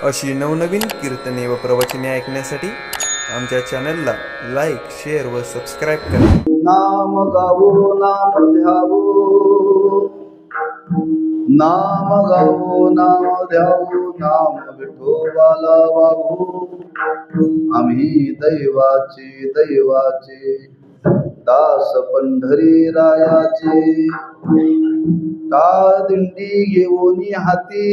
अशी नवनवीन कीर्तने व प्रवचने ऐकण्यासाठी आमच्या चॅनलला लाईक, शेअर व सबस्क्राईब करा. नाम गावो नाम ध्यावो, नाम गावो नाम ध्यावो, नाम विठोबाला वाहू. आम्ही दैवाचे दास पंढरी रायाचे. टाळ दिंडी घेऊनी हाती,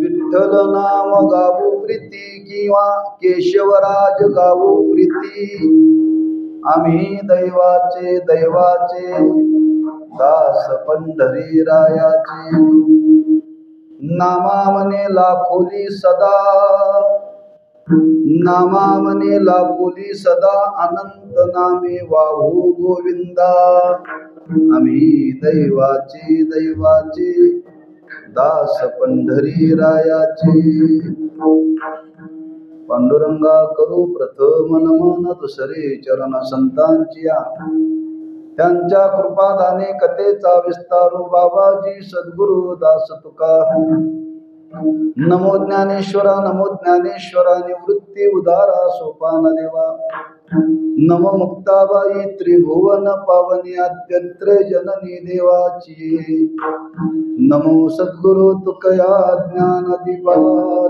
विठ्ठल नाम गावो प्रीती, किंवा केशवराज गावो प्रीती. आम्ही दैवाचे दास पंढरी रायाचे. नामा मने लाखोली सदा, नामा मने लाखोली सदा, अनंत नामे वाहू गोविंदा. आम्ही दैवाचे दास पंढरी रायाचे. पांडुरंगा करू प्रथम नमन, दुसरे चरण संतांचिया. त्यांच्या कृपादाने कथेचा विस्तारू, बाबाजी सद्गुरु दास तुका. नमो ज्ञानेश्वरा, नमो ज्ञानेश्वरा, निवृत्ती उदारा सोपान देवा. नमो मुक्ताबाई त्रिभुवन पावनी, आद्यंत्र जननी देवाची. नमो सद्गुरु तुकया ज्ञान दीपा,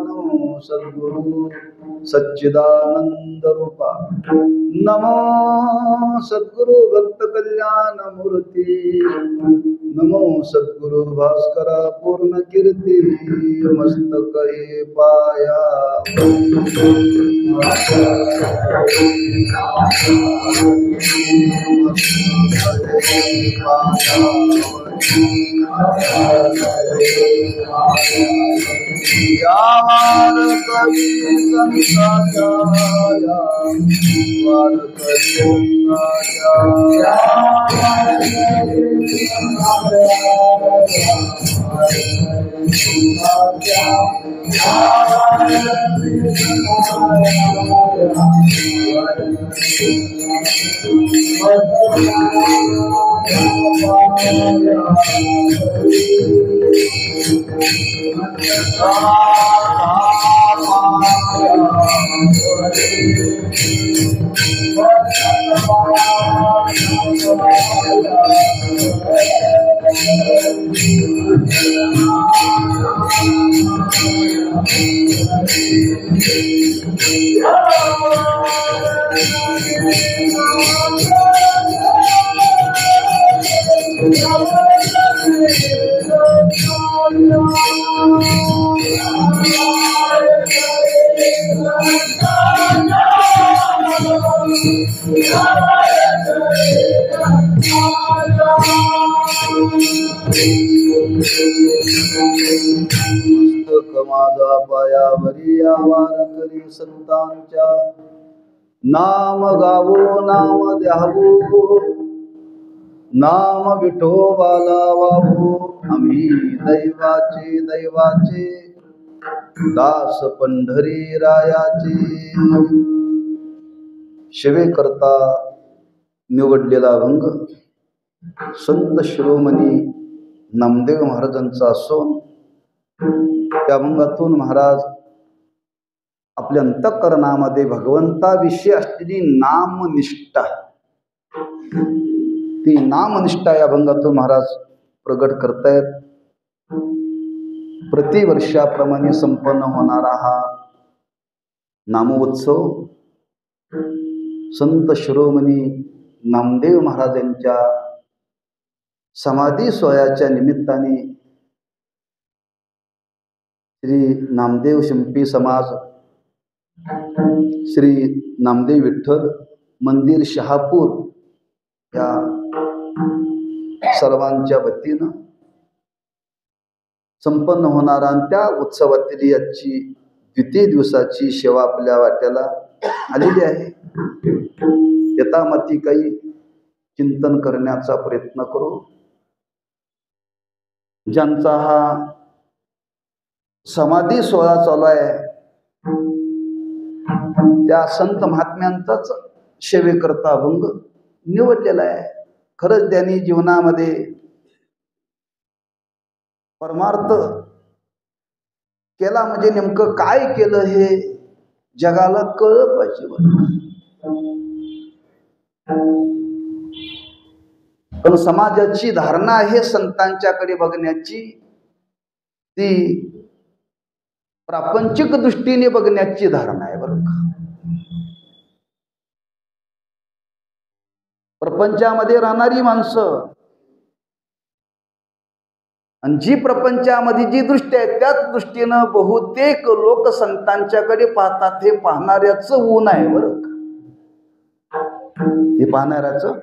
नमो सद्गुरु सच्चिदानंद रूपा. नमो सद्गुरु भक्त कल्याण मूर्ती, नमो सद्गुरु भास्करा पूर्ण कीर्ती. मस्तक हे पाया यार कवी संताच्या, वार कवी माझा पायावरी आवार करी संतांच्या. नाम गावो नाम द्यावो, नाम विठोबाला वाहू. आम्ही दैवाचे दास पंढरी रायाचे. शिवे करता निवडलेला अभंग संत शिरोमणी नामदेव महाराजांचा असून, त्या अभंगातून महाराज आपल्या अंतःकरणामध्ये भगवंताविषयी असलेली नामनिष्ठा, ती नामनिष्ठा या अभंगातून महाराज प्रगट करतायत. प्रतिवर्षाप्रमाणे संपन्न होणारा हा नामोत्सव संत शिरोमणी नामदेव महाराजांच्या समाधी सोहळ्याच्या निमित्ताने श्री नामदेव शिंपी समाज, श्री नामदेव विठ्ठल मंदिर शहापूर या सर्वांच्या वतीनं संपन्न होणारा आणि त्या उत्सवातील याची द्वितीय दिवसाची सेवा आपल्या वाट्याला आलेली आहे. यथामती काही चिंतन करण्याचा प्रयत्न करू. ज्यांचा हा समाधी सोहळा चालू आहे, त्या संत महात्म्यांचाच सेवेकरता अभंग निवडलेला आहे. खरंच त्यांनी जीवनामध्ये परमार्थ केला म्हणजे नेमकं काय केलं हे जगाला कळलं पाहिजे बरं. पण समाजाची धारणा आहे संतांच्याकडे बघण्याची, ती प्रापंचिक दृष्टीने बघण्याची धारणा आहे बरं का. प्रपंचामध्ये राहणारी माणसं आणि जी प्रपंचामध्ये जी दृष्टी आहे त्याच दृष्टीनं बहुतेक लोक संतांच्याकडे पाहतात. हे पाहणाऱ्याचं ऊन आहे बरं का. हे पाहणाऱ्याचं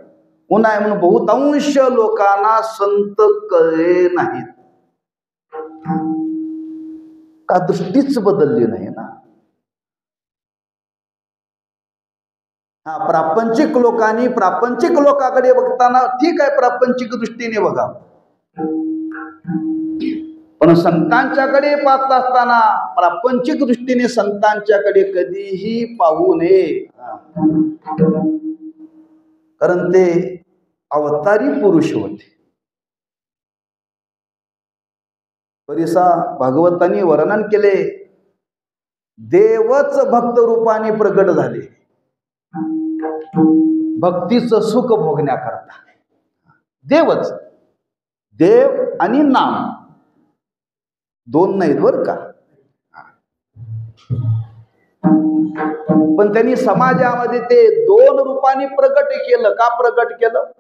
ऊन आहे. म्हणून बहुतांश लोकांना संत कळले नाहीत का दृष्टीच बदलली नाही ना. हा, प्रापंचिक लोकांनी प्रापंचिक लोकांकडे बघताना ठीक आहे, प्रापंचिक दृष्टीने बघा, पण संतांच्याकडे पाहत असताना प्रापंचिक दृष्टीने संतांच्याकडे कधीही पाहू नये. कारण ते अवतारी पुरुष होते. परिसा भागवतांनी वर्णन केले, देवच भक्त रूपाने प्रगट झाले भक्तीचं सुख भोगण्याकरता. देवच, देव आणि नाम दोन नाहीत बर का. पण त्यांनी समाजामध्ये ते दोन रूपाने प्रगट केलं. का प्रगट केलं?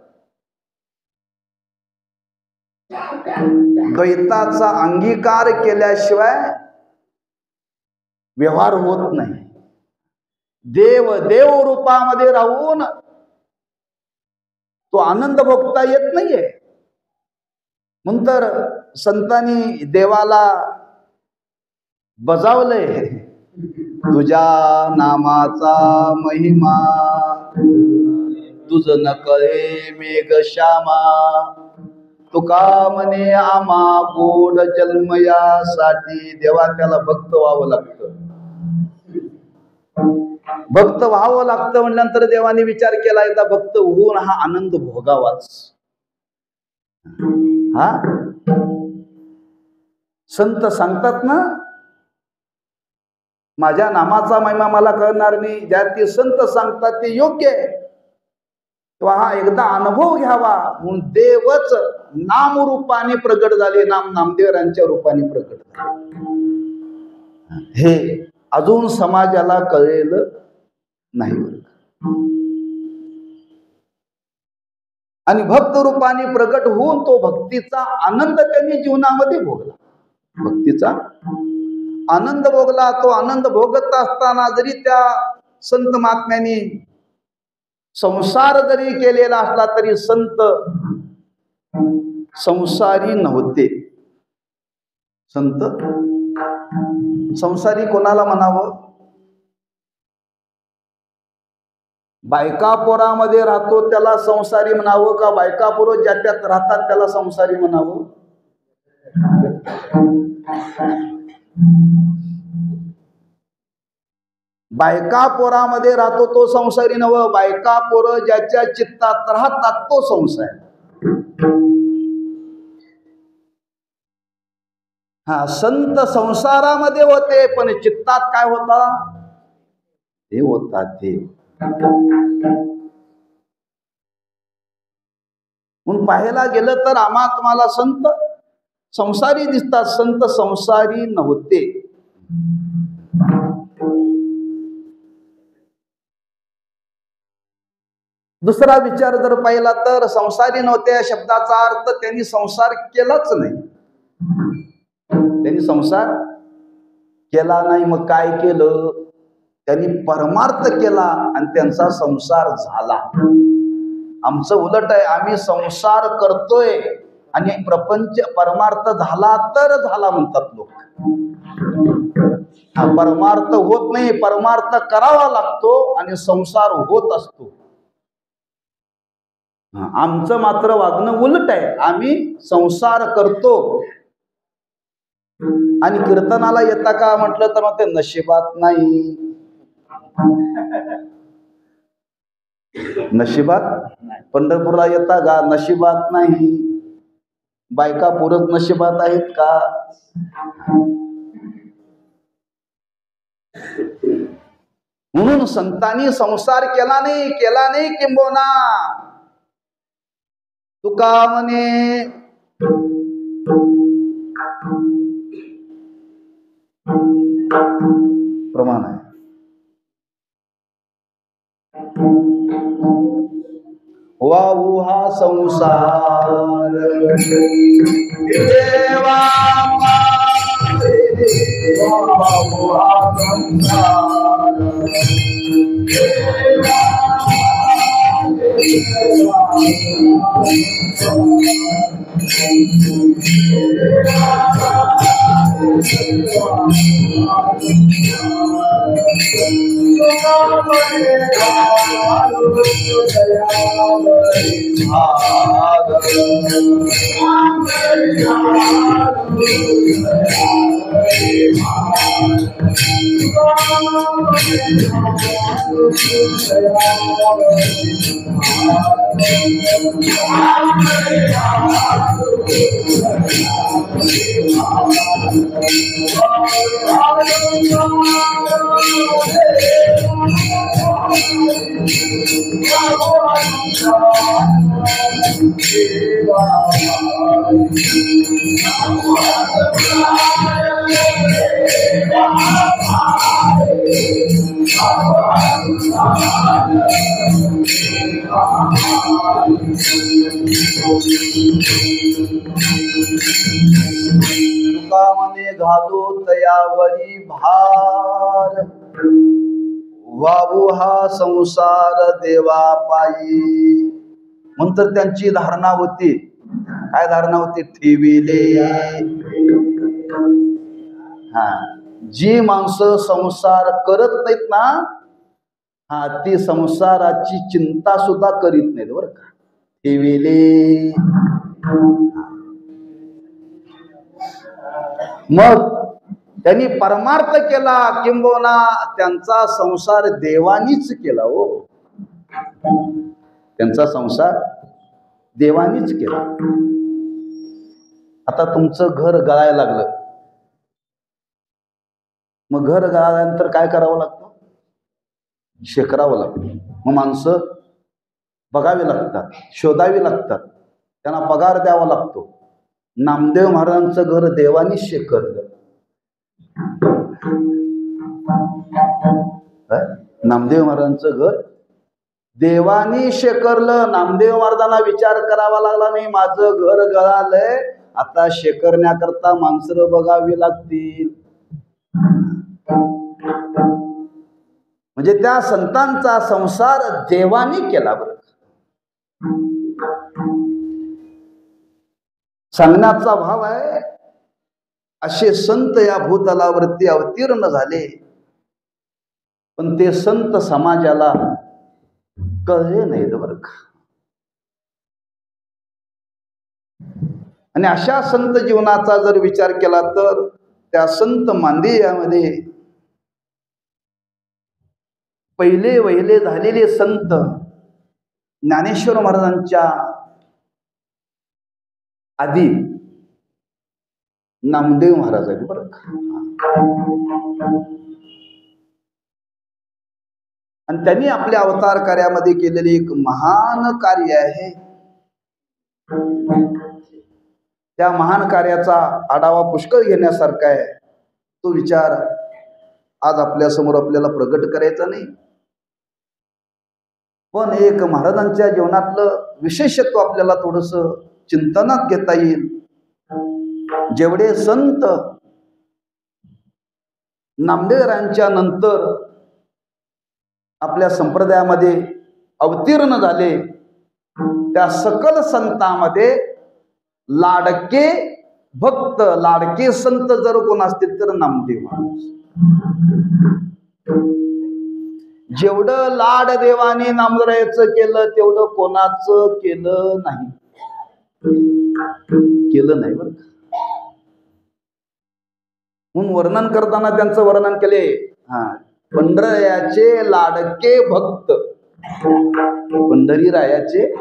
द्वैताचा अंगीकार केल्याशिवाय व्यवहार होत नाही. देव देव रूपामध्ये राहून तो आनंद भोगता येत नाहीये. म्हणून तर संतांनी देवाला बजावलंय, तुझ्या नामाचा महिमा तुझ न कळे मेघ श्यामा, तुका म्हणे आमा गोड जन्मयासाठी. देवा त्याला भक्त व्हावं लागतं. भक्त व्हावं लागतं म्हटल्यानंतर देवाने विचार केला, एकदा भक्त होऊन हा आनंद भोगावाच. हा, संत सांगतात ना, माझ्या नामाचा महिमा मला कळणार नाही. ज्या ते संत सांगतात ते योग्य आहे. तेव्हा हा एकदा अनुभव घ्यावा म्हणून देवच नामरूपाने प्रगट झाले. नामदेवरांच्या रूपाने प्रगट झाले. हे अजून समाजाला कळेल नाही. आणि भक्त रूपाने प्रगट होऊन तो भक्तीचा आनंद त्यांनी जीवनामध्ये भोगला. भक्तीचा आनंद भोगला. तो आनंद भोगत असताना जरी त्या संत महात्म्यांनी संसार जरी केलेला असला तरी संत संसारी नव्हते. संत संसारी कोणाला म्हणावं? बायका पोरामध्ये राहतो त्याला संसारी म्हणावं का बायका पोरं ज्या त्यात राहतात त्याला संसारी म्हणावं? बायका पोरामध्ये राहतो तो संसारी नव्ह, बायका पोरं ज्याच्या चित्तात राहतात तो संसारी. हा, संत संसारामध्ये होते पण चित्तात काय होता? देव होता. देव. म्हणून पाहायला गेलं तर आम्हा तुम्हाला संत संसारी दिसतात. संत संसारी नव्हते. दुसरा विचार जर पाहिला तर संसारी नव्हते या शब्दाचा अर्थ त्यांनी संसार केलाच नाही. त्यांनी संसार केला नाही. मग काय केलं? त्यांनी परमार्थ केला आणि त्यांचा संसार झाला. आमचं उलट आहे, आम्ही संसार करतोय आणि प्रपंच परमार्थ झाला तर झाला म्हणतात लोक. हा परमार्थ होत नाही. परमार्थ करावा लागतो आणि संसार होत असतो. आमचं मात्र वागणं उलट आहे. आम्ही संसार करतो आणि कीर्तनाला येता का म्हटलं तर मग ते नशिबात नाही. नशिबात पंढरपूरला येता का? नशिबात नाही. बायका पुरत नशिबात आहेत का? म्हणून संतांनी संसार केला नाही किंबोना तुका म्हणे प्रमाण आहे. वाहू हा संसार देवा वाहू हा संसार तुकामने घालू तयावरी भार वाहू हा संसार देवा पायी. नंतर त्यांची धारणा होती. काय धारणा होती? ठेविले. हा, जी माणसं संसार करत नाहीत ना, हा, ती संसाराची चिंता सुद्धा करीत नाहीत बरं का. ठेविले. मग त्यांनी परमार्थ केला किंबहुना त्यांचा संसार देवानीच केला. हो, त्यांचा संसार देवानीच केला. आता तुमचं घर गळायला लागलं, मग घर गळाल्यानंतर काय करावं लागतं? शेकरावं लागतं. मग माणसं बघावी लागतात, शोधावी लागतात, त्यांना पगार द्यावा लागतो. नामदेव महाराजांचं घर देवानी शेकरलं. नामदेव महाराजांचं घर देवानी शेकरलं. नामदेव महाराजांना विचार करावा लागला नाही, माझं घर गळालंय, आता शेकरण्याकरता माणसं बघावी लागतील. म्हणजे त्या संतांचा संसार देवानी केला. बरं, सांगण्याचा भाव आहे, असे संत या भूतलावरती अवतीर्ण झाले, पण ते संत समाजाला कळले नाहीत बरं का. आणि अशा संत जीवनाचा जर विचार केला तर त्या संत मांदियामध्ये पहिले वहिले झालेले संत ज्ञानेश्वर महाराजांच्या आधी नामदेव महाराज आहेत बरं का. आणि त्यांनी आपल्या अवतार कार्यामध्ये केलेले एक महान कार्य आहे. त्या महान कार्याचा आढावा पुष्कळ घेण्यासारखा आहे. तो विचार आज आपल्या समोर आपल्याला प्रगट करायचा नाही, पण एक महाराजांच्या जीवनातलं विशेषत्व आपल्याला थोडस चिंतनात घेता येईल. जेवढे संत नामदेवरायांच्या नंतर आपल्या संप्रदायामध्ये अवतीर्ण झाले, त्या सकल संतांमध्ये लाडके भक्त, लाडके संत जर कोण असतील तर नामदेव महाराज. जेवढं लाड देवाने नामदेवाचं केलं तेवढं कोणाचं केलं नाही. केलं नाही बरं. म्हणून वर्णन करताना त्यांचं वर्णन केले, पंढरयाचे लाडके भक्त, पंढरीरायाचे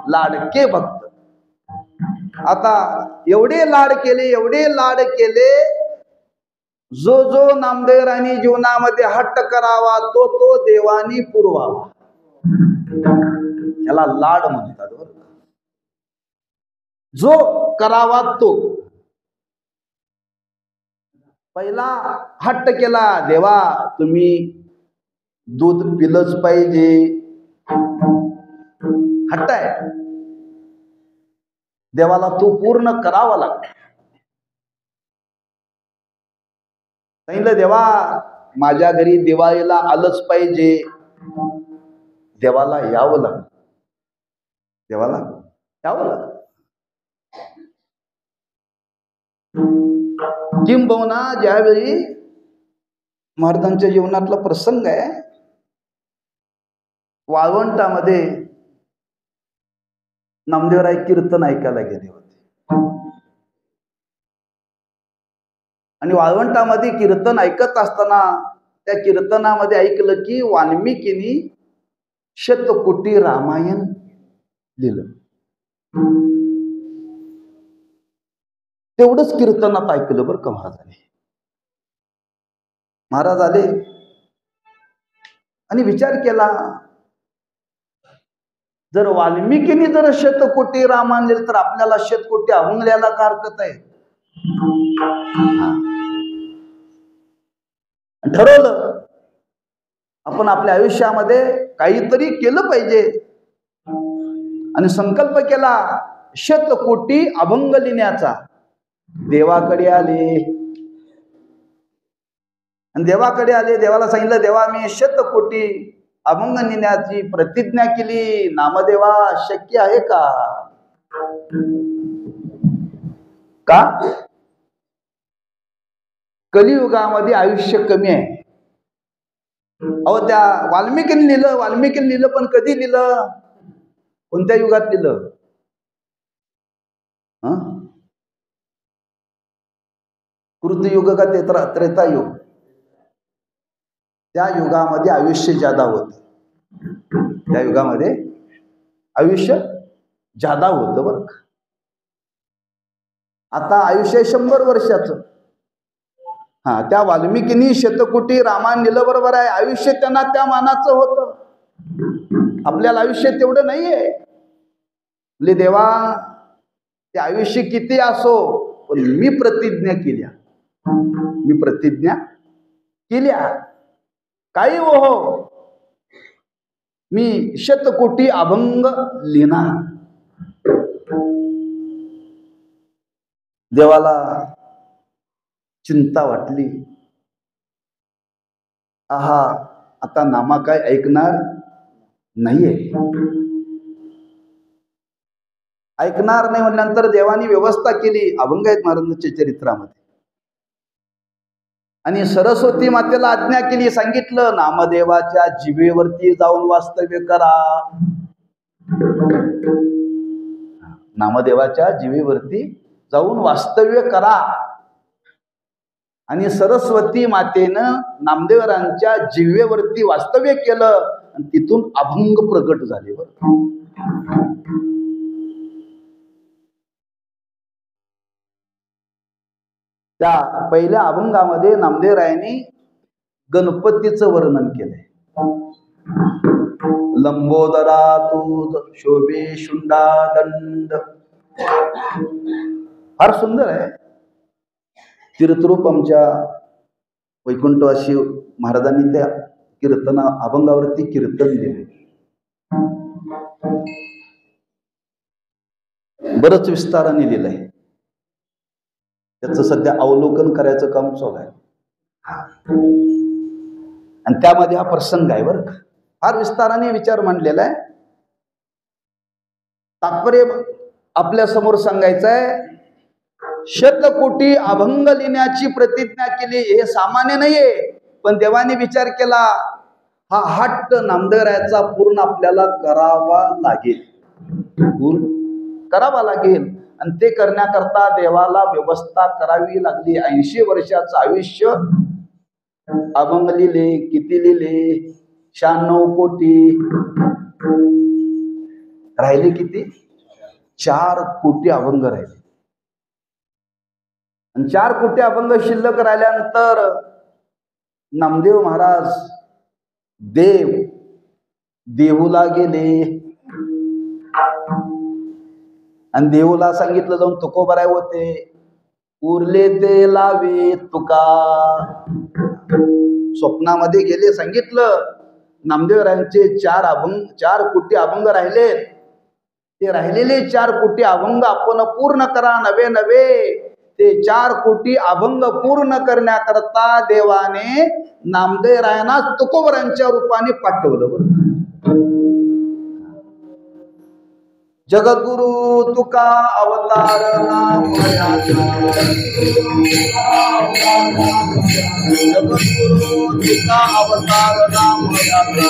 लाडके भक्त. आता एवढे लाड केले, एवढे लाड केले जो जो नामदेवरानी जीवनामध्ये हट्ट करावा तो तो देवानी पुरवावा. याला लाड म्हणतात. जो करावा तो. पहिला हट्ट केला, देवा तुम्ही दूध पिलंच पाहिजे, हट्ट आहे. देवाला तू पूर्ण करावा लागतो. सांगितलं देवा माझ्या घरी दिवाळीला आलंच पाहिजे, देवाला यावं लागलं. देवाला यावं लागलं. किंबहुना ज्यावेळी महाराजांच्या जीवनातला प्रसंग आहे, वाळवंटामध्ये नामदेवराय कीर्तन ऐकायला गेले होते. आणि वाळवंटामध्ये कीर्तन ऐकत असताना त्या कीर्तनामध्ये ऐकलं की वाल्मिकीनी शतकोटी रामायण लिहिलं. तेवढंच कीर्तनात ऐकलं बरं का महाराजांनी. महाराज आले आणि विचार केला, जर वाल्मिकीनी जर शतकोटी रामायण लिहिलं तर आपल्याला शतकोटी अभंगल्याला काय हरकत आहे. ठरवलं आपण आपल्या आयुष्यामध्ये काहीतरी केलं पाहिजे आणि संकल्प केला शतकोटी अभंग लिहिण्याचा. देवाकडे आले आणि देवाकडे आले, देवाला सांगितलं देवा मी शतकोटी अभंग लिहिण्याची प्रतिज्ञा केली, नामदेवा शक्य आहे का? का कलियुगामध्ये आयुष्य कमी आहे. अहो त्या वाल्मिकीने लिहिलं पण कधी लिहिलं, कोणत्या युगात लिहिलं? कृतयुग का त्रेतायुग? त्या युगामध्ये आयुष्य जादा होत. त्या युगामध्ये आयुष्य जादा होतं बरं. आता आयुष्य 100 वर्षाचं. त्या वाल्मिकीनी शतकोटी रामायण लिहिलं बरोबर आहे, आयुष्य त्यांना त्या मानाचं होतं. आपल्याला आयुष्य तेवढं नाहीये. म्हणजे देवा ते आयुष्य किती असो पण मी प्रतिज्ञा केल्या काही हो मी शतकोटी अभंग लिहिणार. देवाला चिंता वाटली. आता नामा काय ऐकणार नाहीये. ऐकणार नाही म्हटल्यानंतर देवानी व्यवस्था केली. अभंग आहेत महाराजांच्या चरित्रामध्ये. आणि सरस्वती मातेला आज्ञा केली, सांगितलं नामदेवाच्या जिभेवरती जाऊन वास्तव्य करा. नामदेवाच्या जिभेवरती जाऊन वास्तव्य करा. आणि सरस्वती मातेनं नामदेवरांच्या जिव्हेवरती वास्तव्य केलं आणि तिथून अभंग प्रगट झाले. त्या पहिल्या अभंगामध्ये नामदेवरायांनी गणपतीचं वर्णन केलंय. लंबोदरा तू शोभे शुंडा दंड. फार सुंदर आहे. तीर्थरूप आमच्या वैकुंठवासी महाराजांनी त्या कीर्तना अभंगावरती कीर्तन दिले. बरंच विस्ताराने लिहिलंय. त्याचं सध्या अवलोकन करायचं काम चालू आहे. आणि त्यामध्ये हा प्रसंग आहे बरं. फार विस्ताराने विचार मांडलेला आहे. तात्पर्य आपल्या समोर सांगायचं आहे. शतकोटी अभंग लिहिण्याची प्रतिज्ञा केली हे सामान्य नाहीये. पण देवाने विचार केला हा हट्ट नामदेवरायाचा पूर्ण आपल्याला करावा लागेल. आणि ते करण्याकरता देवाला व्यवस्था करावी लागली. 80 वर्षाचं आयुष्य अभंग लिहिले. किती लिहिले? 96 कोटी. राहिले किती? 4 कोटी अभंग राहिले. 4 कोटी अभंग शिल्लक राहिल्यानंतर नामदेव महाराज देहूला गेले आणि देऊला सांगितलं जाऊन तुकोबराय होते, उरले ते लावे तुका. स्वप्नामध्ये गेले, सांगितलं नामदेवरायांचे 4 कोटी अभंग राहिले, ते राहिलेले 4 कोटी अभंग आपण पूर्ण करा. नवे ते 4 कोटी अभंग पूर्ण करण्याकरता देवाने नामदेवरायांना तुकोबरायांच्या रूपाने पाठवलं. बरं, जगद्गुरु तुका अवतार नामयाचा, जगद्गुरु तुका अवतार नामयाचा,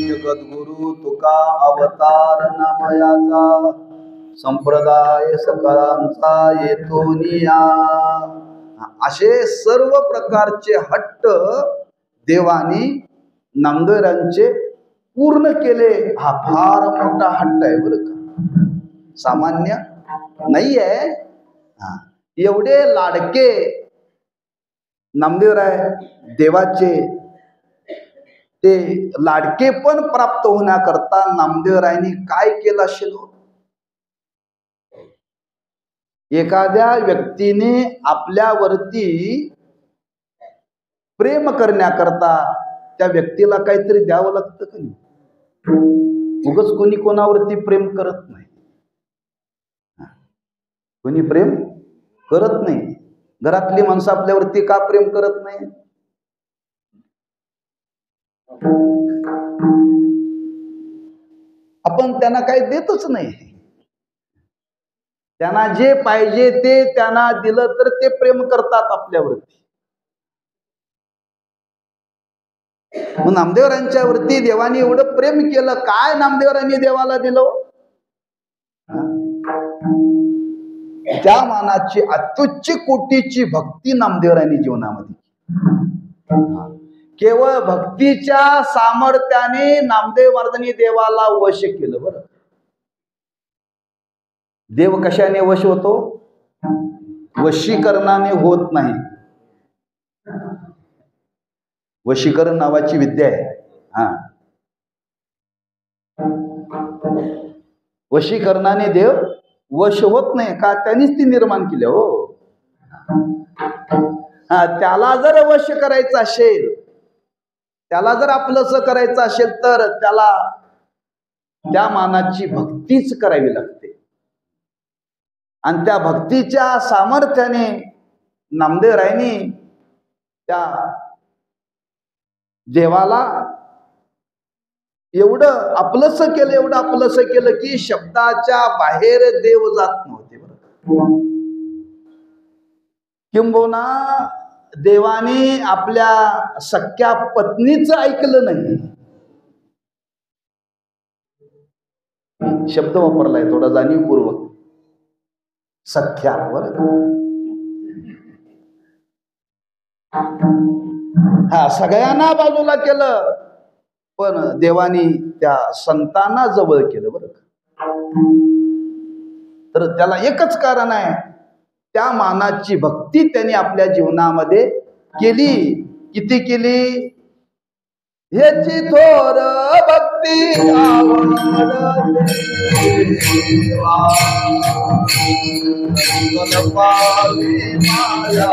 जगद्गुरु तुका अवतार नामयाचा, संप्रदाय सकळांचा येतो निया. असे सर्व प्रकारचे हट्ट देवानी नामदेवरायांचे पूर्ण केले. हा फार मोठा हट्ट आहे बरं का, सामान्य नाही आहे. एवढे लाडके नामदेवराय देवाचे, ते लाडके पण प्राप्त होण्याकरता नामदेवरायांनी काय केलं असेल? एखाद्या व्यक्तीने आपल्यावरती प्रेम करण्याकरता त्या व्यक्तीला काहीतरी द्यावं लागतं का नाही? उगाच कोणी कोणावरती प्रेम करत नाही, कोणी प्रेम करत नाही. घरातली माणसं आपल्यावरती का प्रेम करत नाही? आपण त्यांना काही देतच नाही. त्यांना जे पाहिजे ते त्यांना दिलं तर ते प्रेम करतात आपल्यावरती. मग नामदेवरायांच्या वरती देवाने एवढं प्रेम केलं, काय नामदेवरायांनी देवाला दिलं? त्या मानाची अत्युच्च कोटीची भक्ती नामदेवरायांनी जीवनामध्ये, केवळ भक्तीच्या सामर्थ्याने नामदेव महाराजांनी देवाला वश केलं. बरं, देव कशाने वश होतो? वशीकरणाने होत नाही. वशीकरण नावाची विद्या आहे. वशीकरणाने देव वश होत नाही का? त्यांनीच ती निर्माण केली. हो, त्याला जर वश करायचं असेल, त्याला जर आपलंसं करायचं असेल तर त्याला त्या मानाची भक्तीच करावी लागते. आणि त्या भक्तीच्या सामर्थ्याने नामदेवरायांनी त्या देवाला एवढं आपलंसं केलं, एवढं आपलंसं केलं की शब्दाच्या बाहेर देव जात नव्हते. बरं, किंबहुना देवाने आपल्या सख्या पत्नीचं ऐकलं नाही. शब्द वापरलाय थोडा जाणीवपूर्वक, सख्या. बरं, सगळ्यांना बाजूला केलं, पण देवानी त्या संतांना जवळ केलं. बरं, तर त्याला एकच कारण आहे, त्या मानाची भक्ती त्यांनी आपल्या जीवनामध्ये केली. किती केली? याची थोर भक्ती आवडते देवा, संकल पावी माया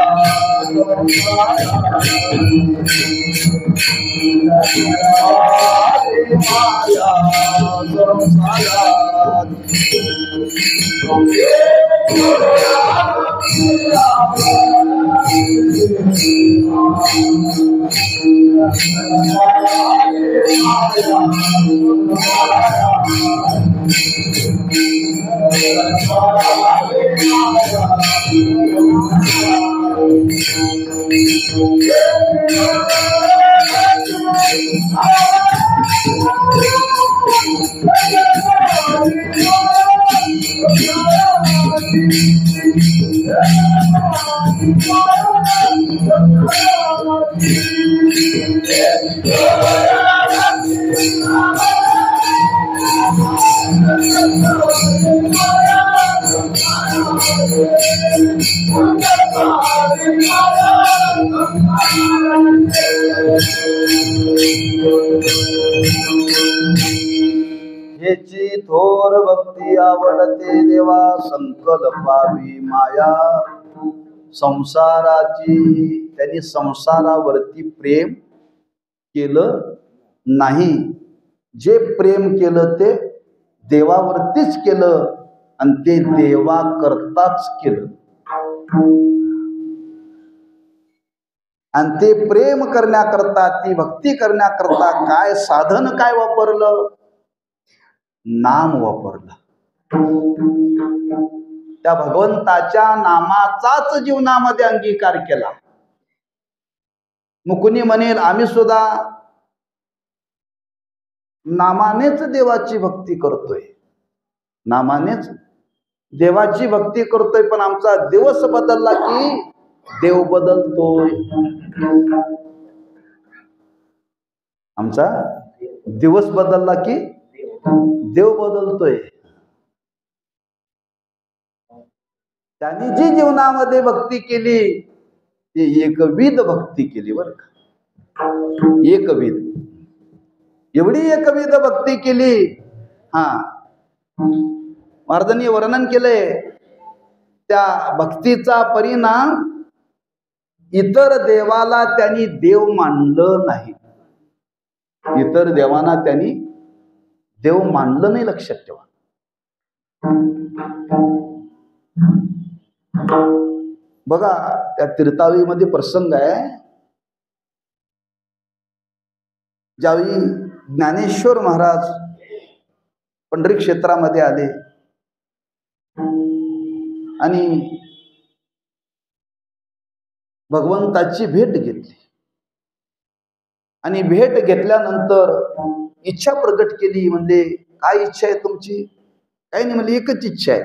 हेची थोर भक्ती आवडते देवा, संकल्पावी माया संसाराची. त्यांनी संसारावरती प्रेम केलं नाही. जे प्रेम केलं ते देवावरतीच केलं आणि ते देवा करताच केलं. आणि ते प्रेम करण्याकरता, ती भक्ती करण्याकरता काय साधन काय वापरलं? नाम वापरलं. त्या भगवंताच्या नामाचाच जीवनामध्ये अंगीकार केला. मग कुणी म्हणेल आम्ही सुद्धा नामानेच देवाची भक्ती करतोय, नामानेच देवाची भक्ती करतोय, पण आमचा दिवस बदलला की देव बदलतोय. आमचा दिवस बदलला की देव बदलतोय. त्यांनी जी जीवनामध्ये भक्ती केली ती एकविध भक्ती केली बरं का. एकविध, एवढी एकविध भक्ती केली. हा, महाराजांनी वर्णन केलंय त्या भक्तीचा परिणाम इतर देवाला त्यांनी देव मानलं नाही. इतर देवांना त्यांनी देव मानलं नाही. लक्षात ठेवा. बघा त्या तीर्थावळीमध्ये प्रसंग आहे. ज्यावेळी ज्ञानेश्वर महाराज पंढरी क्षेत्रामध्ये आले आणि भगवंताची भेट घेतली, आणि भेट घेतल्यानंतर इच्छा प्रकट केली. म्हणजे काय इच्छा आहे तुमची? काही नाही, म्हणजे एकच इच्छा आहे,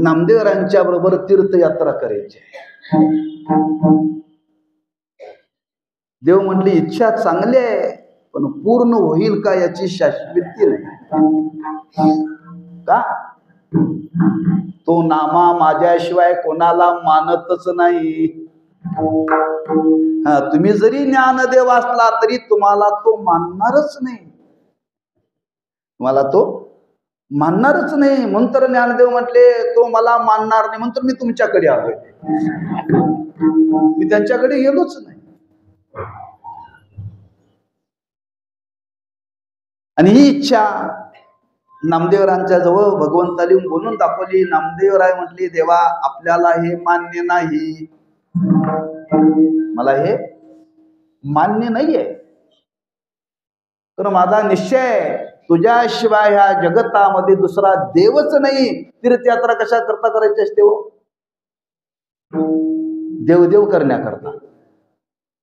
नामदेवरांच्या बरोबर तीर्थयात्रा करायची. देव म्हटली इच्छा चांगली आहे, पण पूर्ण होईल का याची शाश्वती नाही. का? तो नामा माझ्याशिवाय कोणाला मानतच नाही. तुम्ही जरी ज्ञानदेव असला तरी तुम्हाला तो मानणारच नाही. तुम्हाला तो मानणारच नाही. म्हणून तर ज्ञानदेव म्हटले तो मला मानणार नाही, म्हणून तर मी तुमच्याकडे आलोय. मी त्यांच्याकडे गेलोच नाही. आणि ही इच्छा नामदेवरांच्या जवळ भगवंताली बोलून दाखवली. नामदेवराय म्हटली देवा आपल्याला हे मान्य नाही, मला हे मान्य नाहीये. तर माझा निश्चय आहे तुझ्याशिवाय ह्या जगतामध्ये दुसरा देवच नाही. तीर्थयात्रा कशा करता करायची असते हो? देवदेव करण्याकरता.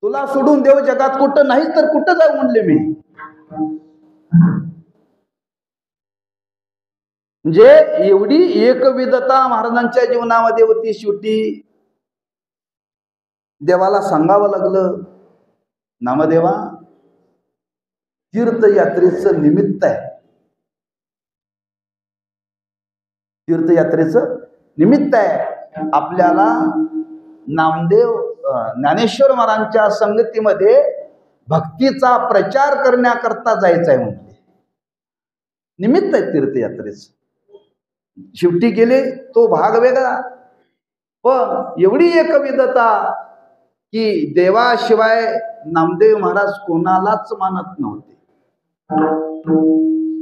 तुला सोडून देव जगात कुठं नाही, तर कुठं जाऊ म्हणले मी. म्हणजे एवढी एकविधता महाराजांच्या जीवनामध्ये होती. शेवटी देवाला सांगावं लागलं नामदेवा तीर्थयात्रेचं निमित्त आहे, तीर्थयात्रेचं निमित्त आहे. आपल्याला नामदेव ज्ञानेश्वर महाराजांच्या संगतीमध्ये भक्तीचा प्रचार करण्याकरता जायचं आहे म्हणते. निमित्त आहे तीर्थयात्रेच. शेवटी गेले तो भाग वेगळा. पण एवढी एकविधता की देवाशिवाय नामदेव महाराज कोणालाच मानत नव्हते.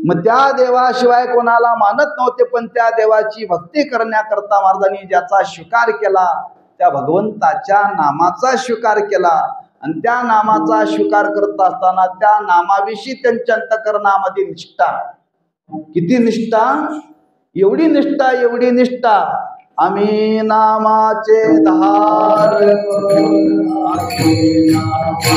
मग त्या देवाशिवाय कोणाला मानत नव्हते, पण त्या देवाची भक्ती करण्याकरता महाराजांनी ज्याचा स्वीकार केला त्या भगवंताच्या नामाचा स्वीकार केला. आणि त्या नामाचा स्वीकार करत असताना त्या नामाविषयी त्यांच्या अंतःकरणामध्ये निष्ठा. किती निष्ठा? एवढी निष्ठा, एवढी निष्ठा. आम्ही नामाचे धारक, आम्ही नामाचे धारक,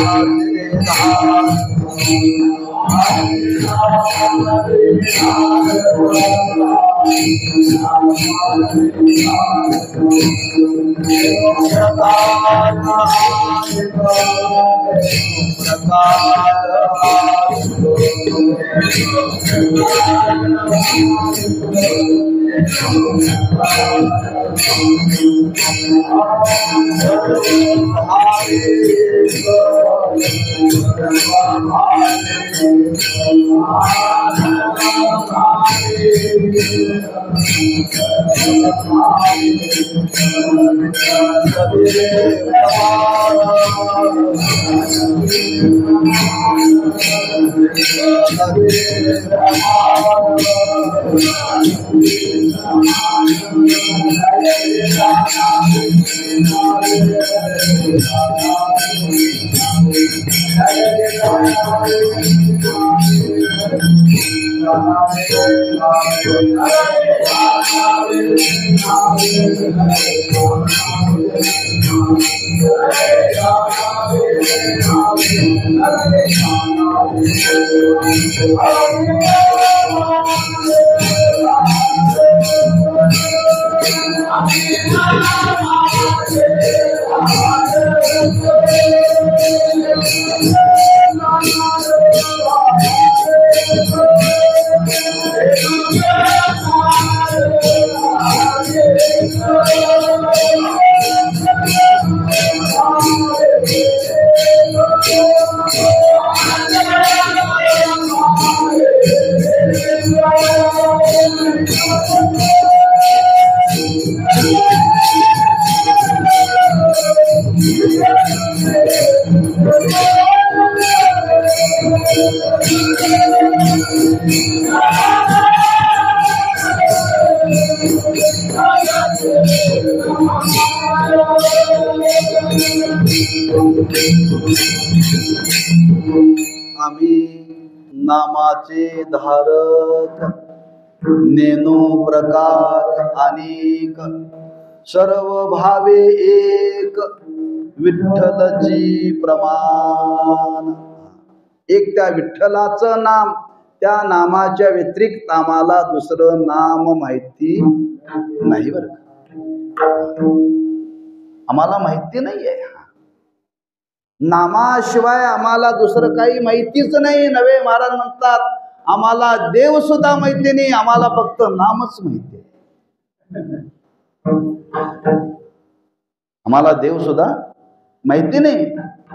आम्ही नामाचे धारक, नेनो प्रकार अनेक, सर्व भावे एक, विठ्ठलची प्रमाण. एक त्या विठ्ठलाचं नाम, त्या नामाच्या व्यतिरिक्त आम्हाला दुसरं नाम माहिती नाही. बरं, आम्हाला माहिती नाही आहे. नामाशिवाय आम्हाला दुसरं काही माहितीच नाही. नवे महाराज म्हणतात आम्हाला देव सुद्धा माहिती नाही, आम्हाला फक्त नामच माहिती आहे. आम्हाला देव सुद्धा माहिती नाही,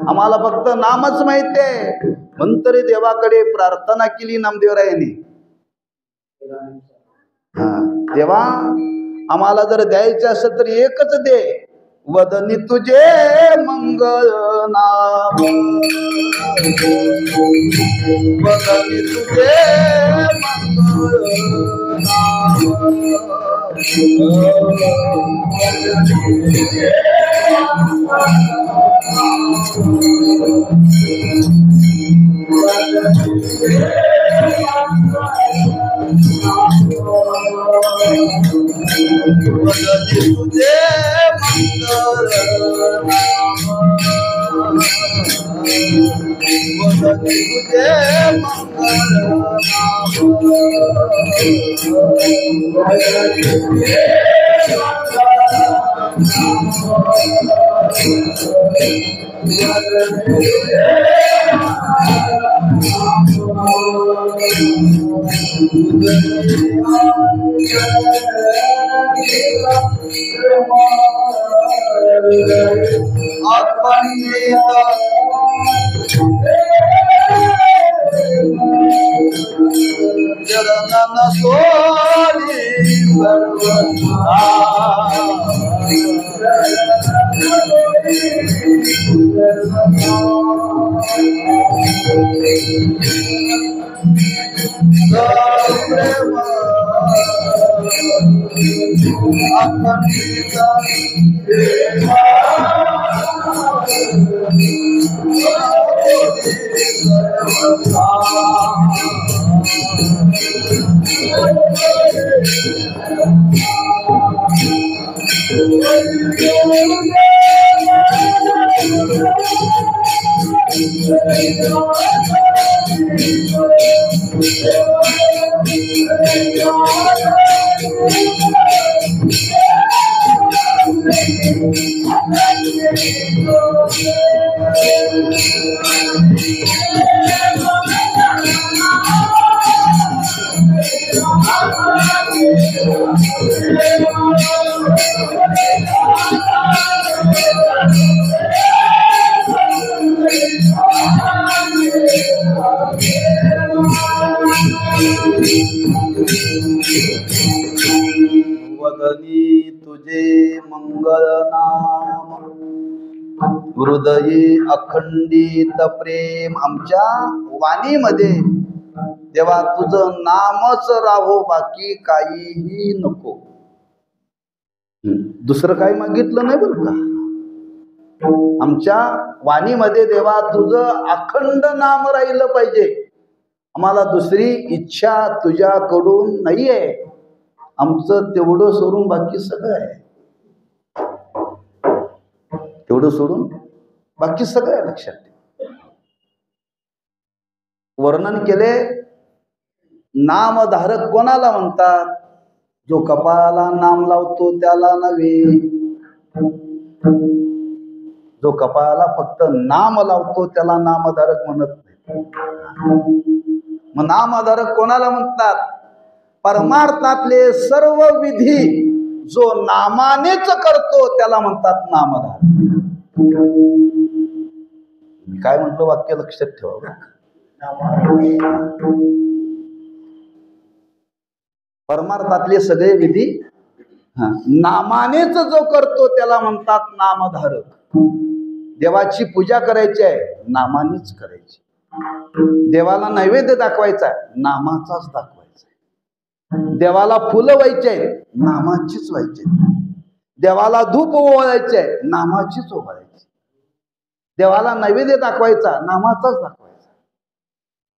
आम्हाला फक्त नामच माहिती आहे. म्हणून देवाकडे प्रार्थना केली नामदेवरायांनी, देवा आम्हाला जर द्यायचं असेल तर एकच दे, वदनी तुझे मंगळ नाम, वदनी तुझे मंगळ नाम. चरणन सोडी वदनी तुझे मंगल नाम हृदयी अखंडित प्रेम. आमच्या वाणीमध्ये देवा तुझं नामच राहो, बाकी काहीही नको. दुसरं काही मागितलं नाही बरं का. आमच्या वाणीमध्ये देवा तुझं अखंड नाम राहिलं पाहिजे. आम्हाला दुसरी इच्छा तुझ्याकडून नाहीये. आमचं तेवढं सोडून बाकी सगळं आहे. तेवढं सोडून बाकी सगळं आहे. लक्षात ठेव. वर्णन केले नामधारक कोणाला म्हणतात? जो कपाळाला नाम लावतो त्याला नव्हे. जो कपाळाला फक्त नाम लावतो त्याला नामधारक म्हणत नाही. मग नामधारक कोणाला म्हणतात? परमार्थातले सर्व विधी जो नामानेच करतो त्याला म्हणतात नामधारक. मी काय म्हटलं वाक्य लक्षात ठेवा. परमार्थातले सगळे विधी नामानेच जो करतो त्याला म्हणतात नामधारक. देवाची पूजा करायची आहे, नामानेच करायची. देवाला नैवेद्य दाखवायचा आहे, नामाचाच दाखवायचा. देवाला फुलं व्हायचे आहेत, नामाचीच व्हायचे. देवाला धूप ओवाळायचे, नामाचीच ओवाळायची. देवाला नैवेद्य दाखवायचा, नामाचाच दाखवायचा.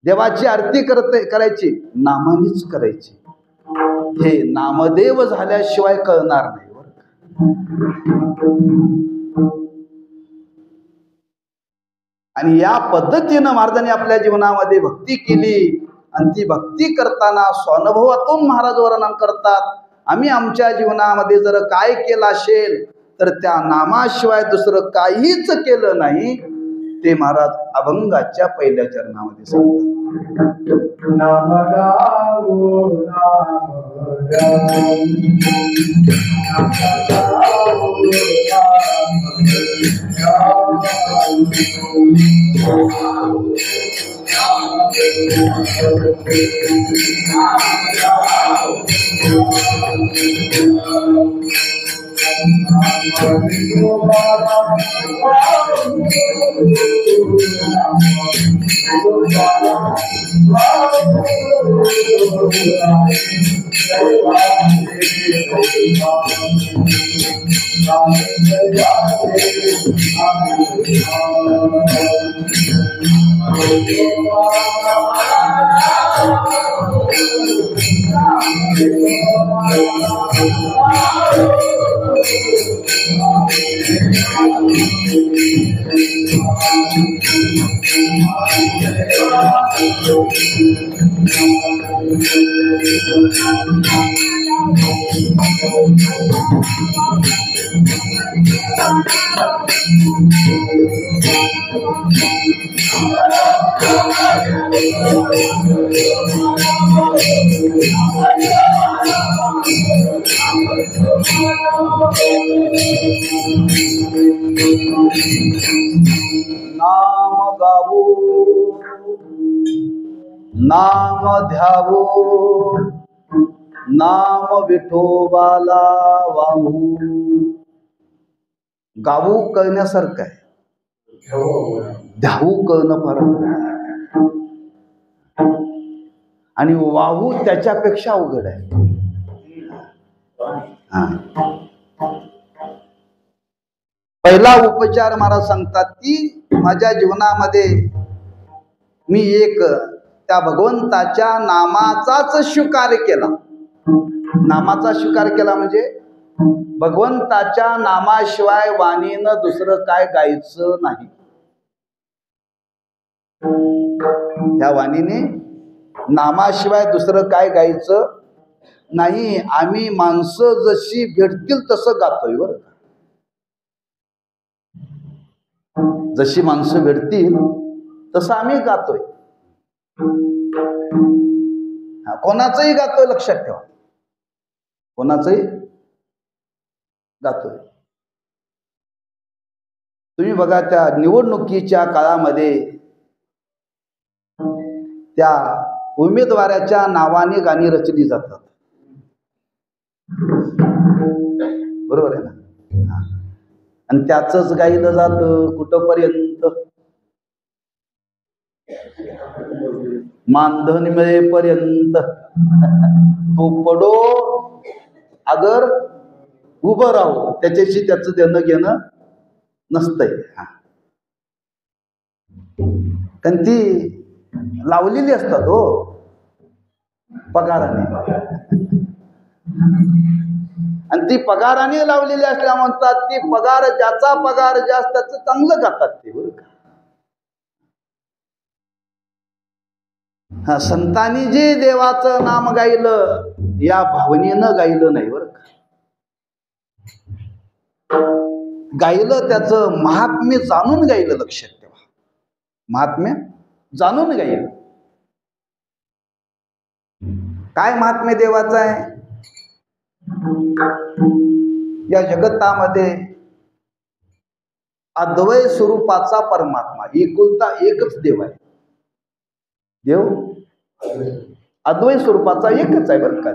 देवाची आरती करायची, नामानेच करायची. हे नामदेव झाल्याशिवाय कळणार नाही बरं का. आणि या पद्धतीनं महाराजांनी आपल्या जीवनामध्ये भक्ती केली. आणि ती भक्ती करताना स्वानुभवातून महाराज वर्णन करतात. आम्ही आमच्या जीवनामध्ये जर काय केलं असेल तर त्या नामाशिवाय दुसरं काहीच केलं नाही. ते महाराज अभंगाच्या पहिल्या चरणामध्ये सांगतात. नाम गावो नाम Thank you. नाम गावो नाम ध्यावो नाम विठोबाला वाहू. गावू कळण्यासारखं आहे, ध्यावू कळणं फरक आहे. आणि वाहू त्याच्यापेक्षा अवघड आहे. पहिला उपचार महाराज सांगतात की माझ्या जीवनामध्ये मी एक त्या भगवंताच्या नामाचाच स्वीकार केला. नामाचा स्वीकार केला म्हणजे भगवंताच्या नामाशिवाय वाणीनं दुसरं काय गायचं नाही. त्या वाणीने नामाशिवाय दुसरं काय गायचं नाही. आम्ही माणसं जशी भेटतील तसं गातोय बरं. जशी माणसं भेटतील तसं आम्ही गातोय. कोणाचंही गातोय, लक्षात ठेवा, कोणाचंही गातोय. तुम्ही बघा त्या निवडणुकीच्या काळामध्ये त्या उमेदवाराच्या नावाने गाणी रचली जातात, बरोबर आहे ना. आणि त्याच गायलं जातं कुठपर्यंत, मानधन मिळेपर्यंत. तो पडो अगर उभं राहू, त्याच्याशी त्याचं देणं घेणं नसतंय. कारण ती लावलेली असतात हो पगाराने, आणि ती पगाराने लावलेली असल्या म्हणतात ती पगार, ज्याचा पगार जास्त त्याचं चांगलं गातात ते बरं का. हा, संतांनी जे देवाचं नाम गायलं या भावनेनं गायलं नाही बरं का. गायलं त्याचं महात्म्य जाणून गायलं, लक्षात ठेवा. महात्म्य जाणून गायलं. काय महात्म्य देवाचं आहे? या जगतामध्ये अद्वय स्वरूपाचा परमात्मा, एकुलता एकच देव आहे. देव अद्वैत स्वरूपाचा एकच आहे बरं का.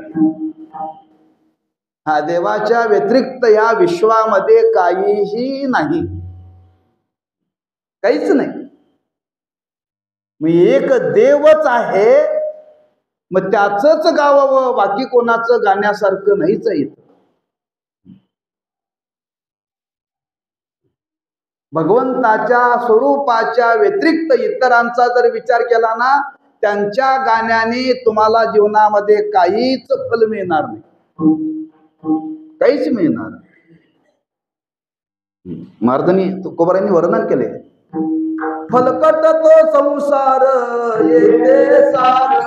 हा, देवाच्या व्यतिरिक्त या विश्वामध्ये काहीही नाही, काहीच नाही. मग एक देवच आहे, मग त्याचंच गावावं, बाकी कोणाचं गाण्यासारखं नाहीच आहे. भगवंताच्या स्वरूपाच्या व्यतिरिक्त इतरांचा जर विचार केला ना, त्यांच्या गाण्याने तुम्हाला जीवनामध्ये काहीच फल मिळणार नाही, काहीच मिळणार नाही. महाराजांनी तुकोबारांनी वर्णन केले, फलकट तो संसार येते सार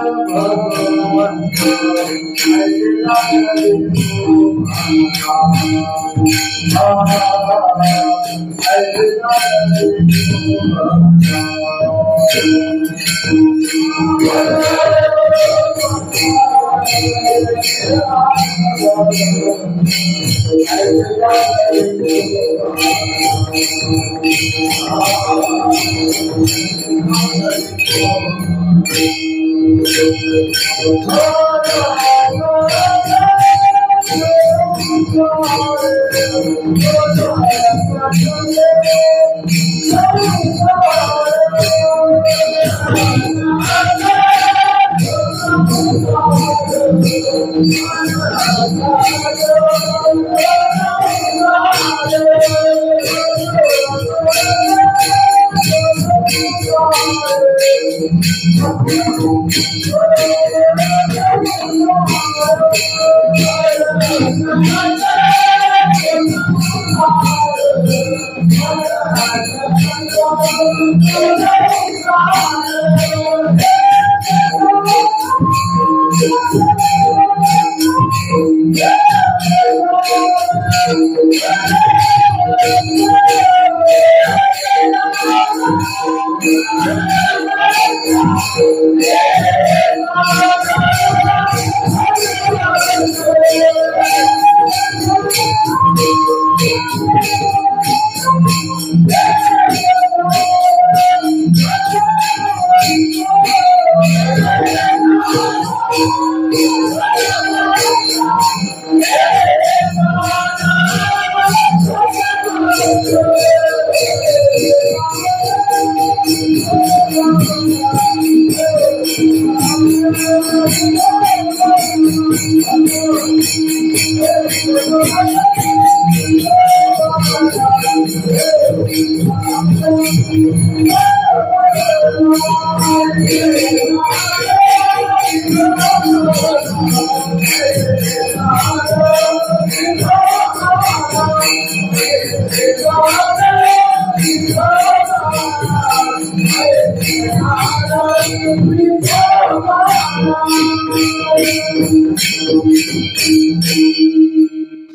Thank you.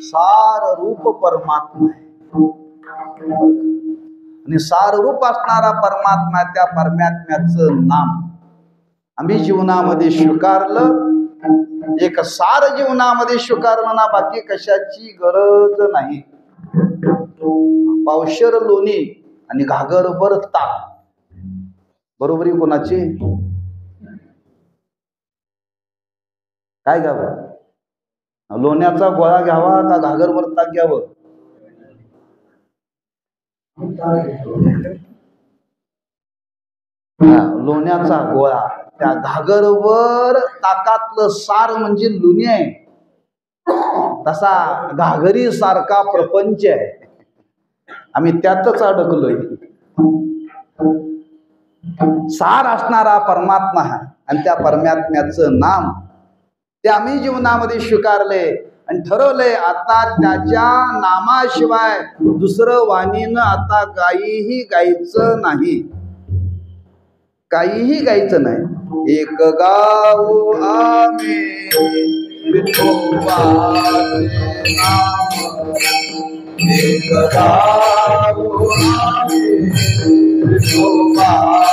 सार रूप परमात्मा आहे आणि सार रूप असणारा परमात्मा, त्या परमात्म्याचं नाम आम्ही जीवनामध्ये स्वीकारलं. एक सार जीवनामध्ये स्वीकारलं ना, बाकी कशाची गरज नाही. पावशर लोणी आणि घागरभर ताक, बरोबरी कोणाची? काय घ्यावं? लोण्याचा गोळा घ्यावा का घागरभर ताक घ्यावं? लोण्याचा गोळा. त्या घागरवर ताकातलं सार म्हणजे लोणी आहे. तसा घागरी सारखा प्रपंच आहे. आम्ही त्यातच अडकलोय. सार असणारा परमात्मा आणि त्या परमात्म्याचं नाम ते आम्ही जीवनामध्ये स्वीकारले आणि ठरवलंय आता त्याच्या नामाशिवाय दुसरं वाणीनं आता काहीही गायचं नाही. काहीही गायचं नाही. एक गाऊ आम्ही विठोबाचे नाम, एक गाऊ आम्ही विठोबाचे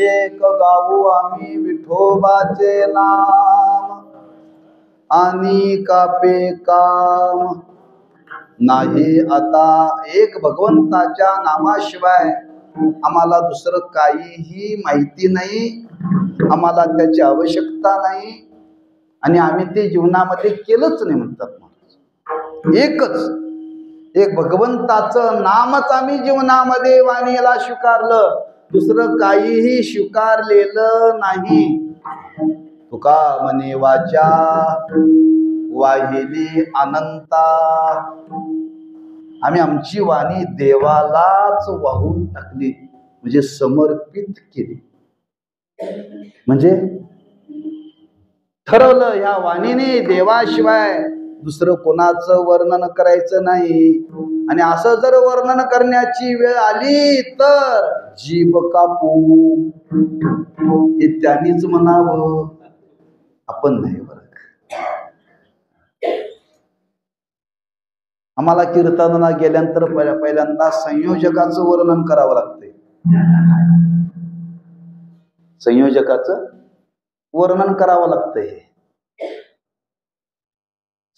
एक गाऊ आम्ही विठोबाचे नाम आणि कापे काम नाही. आता एक भगवंताच्या नामाशिवाय आम्हाला दुसरं काहीही माहिती नाही, आम्हाला त्याची आवश्यकता नाही आणि आम्ही ते जीवनामध्ये केलंच नाही म्हणतात. एक भगवंताचं नामच आम्ही जीवनामध्ये वाणीला स्वीकारलं, दुसरं काहीही स्वीकारलेलं नाही. तुका म्हणे वाचा वाहिली अनंता, आम्ही आमची वाणी देवालाच वाहून टाकली. म्हणजे समर्पित केली. म्हणजे ठरवलं ह्या वाणीने देवाशिवाय दुसरं कोणाचं वर्णन करायचं नाही. आणि असं जर वर्णन करण्याची वेळ आली तर जीभ कापू हे त्यांनीच म्हणावं, आपण नाही. बरं, आम्हाला कीर्तनाला गेल्यानंतर पहिल्यांदा संयोजकाचं वर्णन करावं लागतंय. संयोजकाचं वर्णन करावं लागतंय.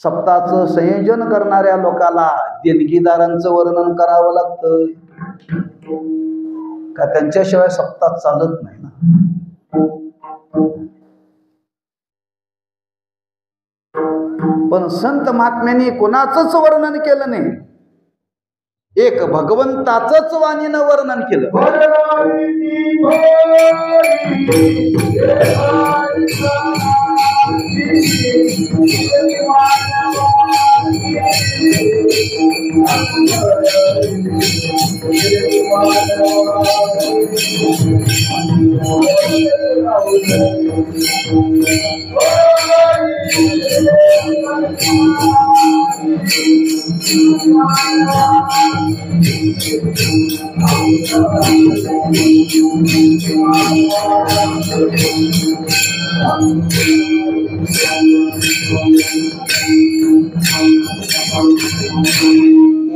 सप्ताहाचं संयोजन करणाऱ्या लोकाला देणगीदारांचं वर्णन करावं लागतं, का त्यांच्याशिवाय सप्ताह चालत नाही ना. पण संत महात्म्यांनी कोणाचंच वर्णन केलं नाही, एक भगवंताचंच वाणीनं वर्णन केलं.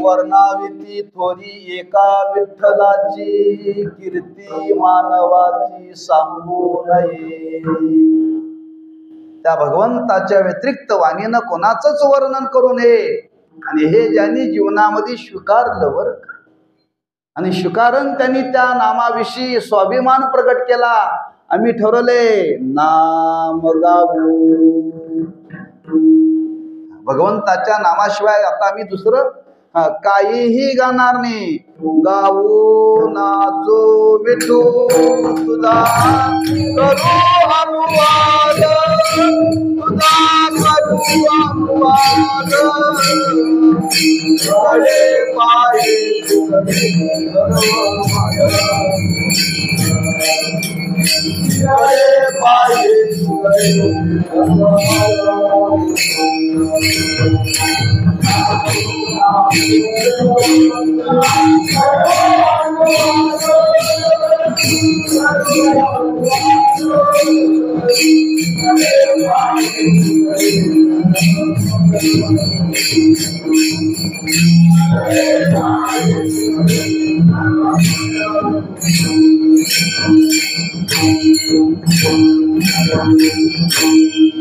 वर्णाविती थोरी एका विठ्ठलाची, कीर्ती मानवाची सांगू नये. त्या भगवंताच्या व्यतिरिक्त वाणीनं कोणाचंच वर्णन करू नये. आणि हे ज्यांनी जीवनामध्ये स्वीकारलं बरं, आणि स्वीकारून त्यांनी त्या नामाविषयी स्वाभिमान प्रकट केला. आम्ही ठरवले नाम गाऊ, भगवंताच्या नामाशिवाय आता आम्ही दुसरं काहीही गाणार नाही. गाऊ नाचो विठू तुझा, करू अनुवाद तुझा, करू अनुवाद. गळे पाये गळे पाये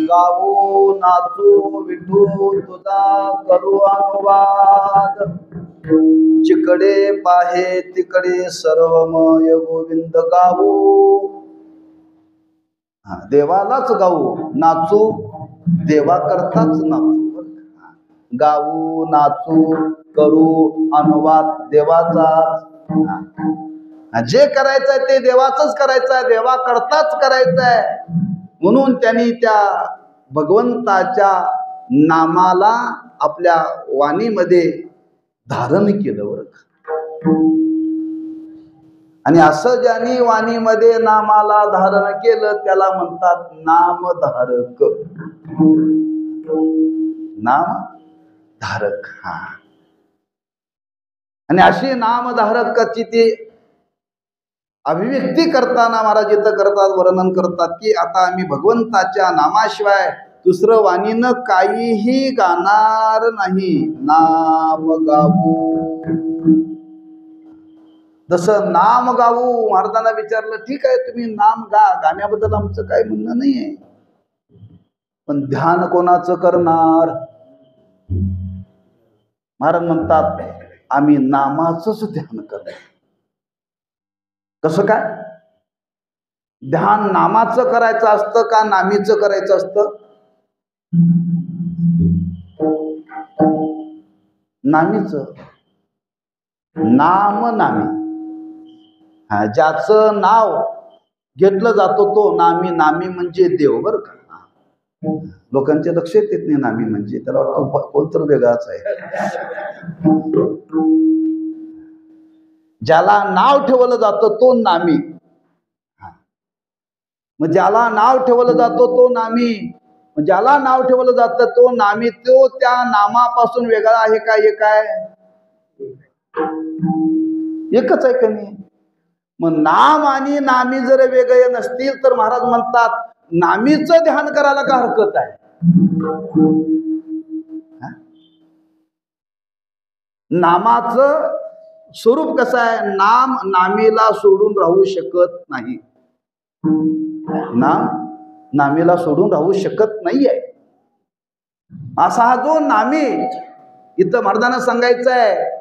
गाऊ नाचू विठू तुझा, करू अनुवाद. जिकडे पाहे तिकडे सर्वमय गोविंद गाऊ. देवालाच गाऊ, नाचू देवा करताच नाचू. गाऊ नाचू करू अनुवाद देवाचाच. जे करायचंय ते देवाचंच करायचंय, देवा करताच करायचंय. म्हणून त्यांनी त्या भगवंताच्या नामाला आपल्या वाणीमध्ये धारण केलं बरं. आणि असं ज्यांनी वाणीमध्ये नामाला धारण केलं त्याला म्हणतात नामधारक. नामधारक. आणि अशी नामधारकाची ती अभिव्यक्ती करताना महाराज इथं करतात, वर्णन करतात की आता आम्ही भगवंताच्या नामाशिवाय दुसरं वाणीनं काहीही गाणार नाही. नाम गाऊ. जसं नाम गाऊ, महाराजांना विचारलं ठीक आहे तुम्ही नाम गा, गाण्याबद्दल आमचं काही म्हणणं नाहीये, पण ध्यान कोणाचं करणार. महाराज म्हणतात आम्ही नामाचंच ध्यान करणार. कसं काय ध्यान नामाचं करायचं असतं का नामीचं करायचं असतं. नामीचं. नाम नामी. ज्याचं नाव घेतलं जातो तो नामी. नामी म्हणजे देव बरं का. लोकांच्या लक्षात येत नाही नामी म्हणजे, त्याला वाटतं कोणतर वेगळाच आहे. ज्याला नाव ठेवलं जातं तो नामी. मग ज्याला नाव ठेवलं जातो तो नामी, ज्याला नाव ठेवलं जातं तो नामी, तो त्या नामापासून वेगळा आहे का? एक आहे, एकच आहे का नाही? मग नाम आणि नामी जर वेगळे नसतील तर महाराज म्हणतात नामीचं ध्यान करायला का हरकत आहे? नामाचं स्वरूप कसं आहे? नाम नामीला सोडून राहू शकत नाही. नाम नामीला सोडून राहू शकत नाहीये. असा हा जो नामी, इथं महाराजांना सांगायचं आहे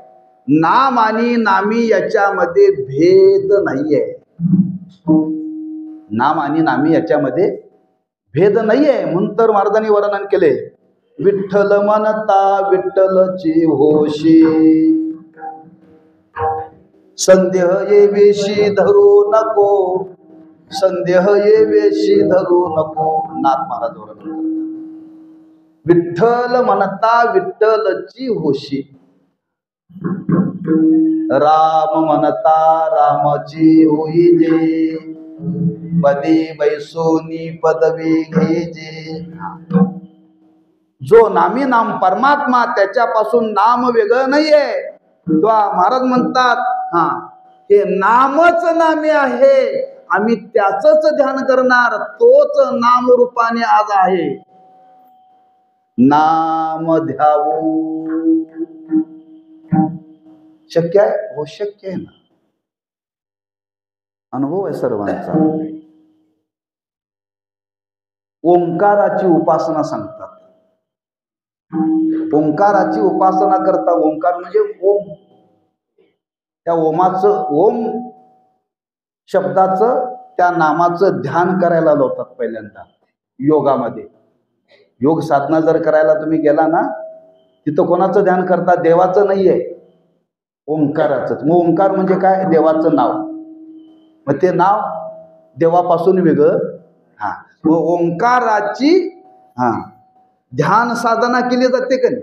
नाम आणि नामी याच्यामध्ये भेद नाहीये. नाम आणि नामी याच्यामध्ये भेद नाहीये. म्हणून तर महाराजांनी वर्णन केले, विठ्ठल म्हणता विठ्ठलची होशी, संदेह ये वेशी धरू नको, संदेह ये वेशी धरू नको. नाथ महाराज वर्णन करतात, विठ्ठल म्हणता विठ्ठलची होशी, राम म्हणता रामाची होई जे, पदी बैसोनी पदवी घेजे. जो नामी नाम परमात्मा, त्याच्यापासून नाम वेगळं नाहीये. तो महाराज म्हणतात हे नामच नामी आहे, आम्ही त्याचंच ध्यान करणार, तोच नाम रूपाने आज आहे. नाम ध्यावू शक्य आहे? हो शक्य आहे ना. अनुभव आहे सर्वांचा. ओंकाराची उपासना सांगतात. ओंकाराची उपासना करता, ओंकार म्हणजे ओम, त्या ओमाचं, ओम शब्दाचं, त्या नामाचं ध्यान करायला लावतात पहिल्यांदा योगामध्ये. योग साधना जर करायला तुम्ही गेला ना, तिथं कोणाचं ध्यान करता? देवाचं नाहीये, ओंकाराचंच. मग ओंकार म्हणजे काय? देवाचं नाव. मग ते नाव देवापासून वेगळं. मग ओंकाराची ध्यान साधना केली जाते का नाही?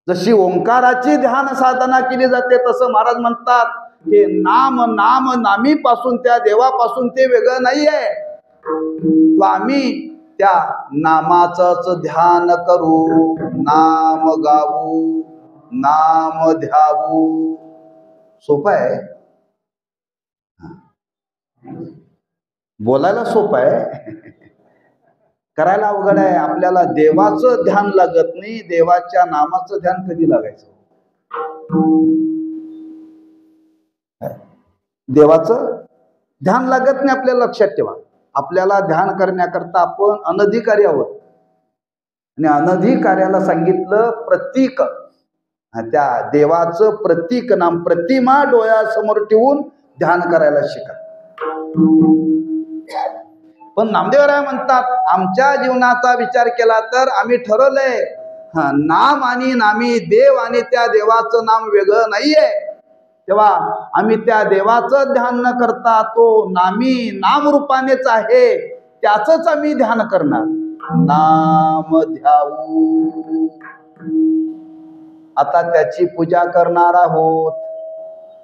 जशी ओंकाराची ध्यान साधना केली जाते तसं महाराज म्हणतात हे नाम नाम नामी पासून, त्या देवापासून ते वेगळं नाहीये. तो आम्ही त्या नामाचंच ध्यान करू, नाम गावू, नाम ध्यावू. सोपं आहे, बोलायला सोपं आहे, करायला अवघड आहे. आपल्याला देवाचं ध्यान लागत नाही. देवाच्या नामाचं ध्यान कधी लागायचं? देवाचं ध्यान लागत नाही आपल्याला. लक्षात ठेवा, आपल्याला ध्यान करण्याकरता आपण अनधिकारी आहोत. आणि अनधिकार्याला सांगितलं प्रतीक, त्या देवाचं प्रतीक नाम, प्रतिमा डोळ्यासमोर ठेवून ध्यान करायला शिका. पण नामदेवराय म्हणतात आमच्या जीवनाचा विचार केला तर आम्ही ठरवलंय नाम आणि नामी, देव आणि त्या देवाचं नाम वेगळं नाहीये. तेव्हा आम्ही त्या देवाचं ध्यान न करता तो नामी नाम रूपानेच आहे, त्याचंच आम्ही ध्यान करणार. नाम ध्यावू. आता त्याची पूजा करणार आहोत.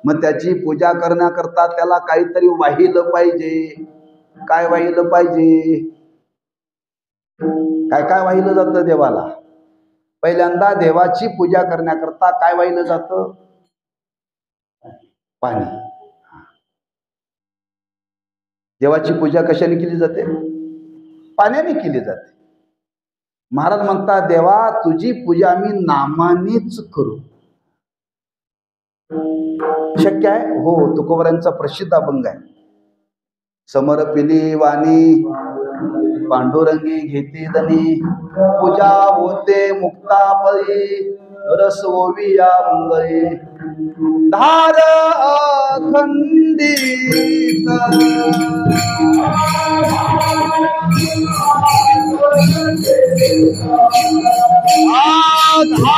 मग त्याची पूजा करण्याकरता त्याला काहीतरी वाहिलं पाहिजे. काय वाहिलं पाहिजे? काय काय वाहिलं जातं देवाला? पहिल्यांदा देवाची पूजा करण्याकरता काय वाहिलं जातं? पाणी. देवाची पूजा कशाने केली जाते? पाण्याने केली जाते. महाराज म्हणतात देवा तुझी पूजा आम्ही नामानेच करू. शक्य आहे? हो. तुकोबरांचा प्रसिद्ध अभंग आहे, समर्पिली वाणी पांडुरंगी घेती दनी, पूजा होते मुक्तापरी, रस ओविया मंगळी, धार अखंडित आधार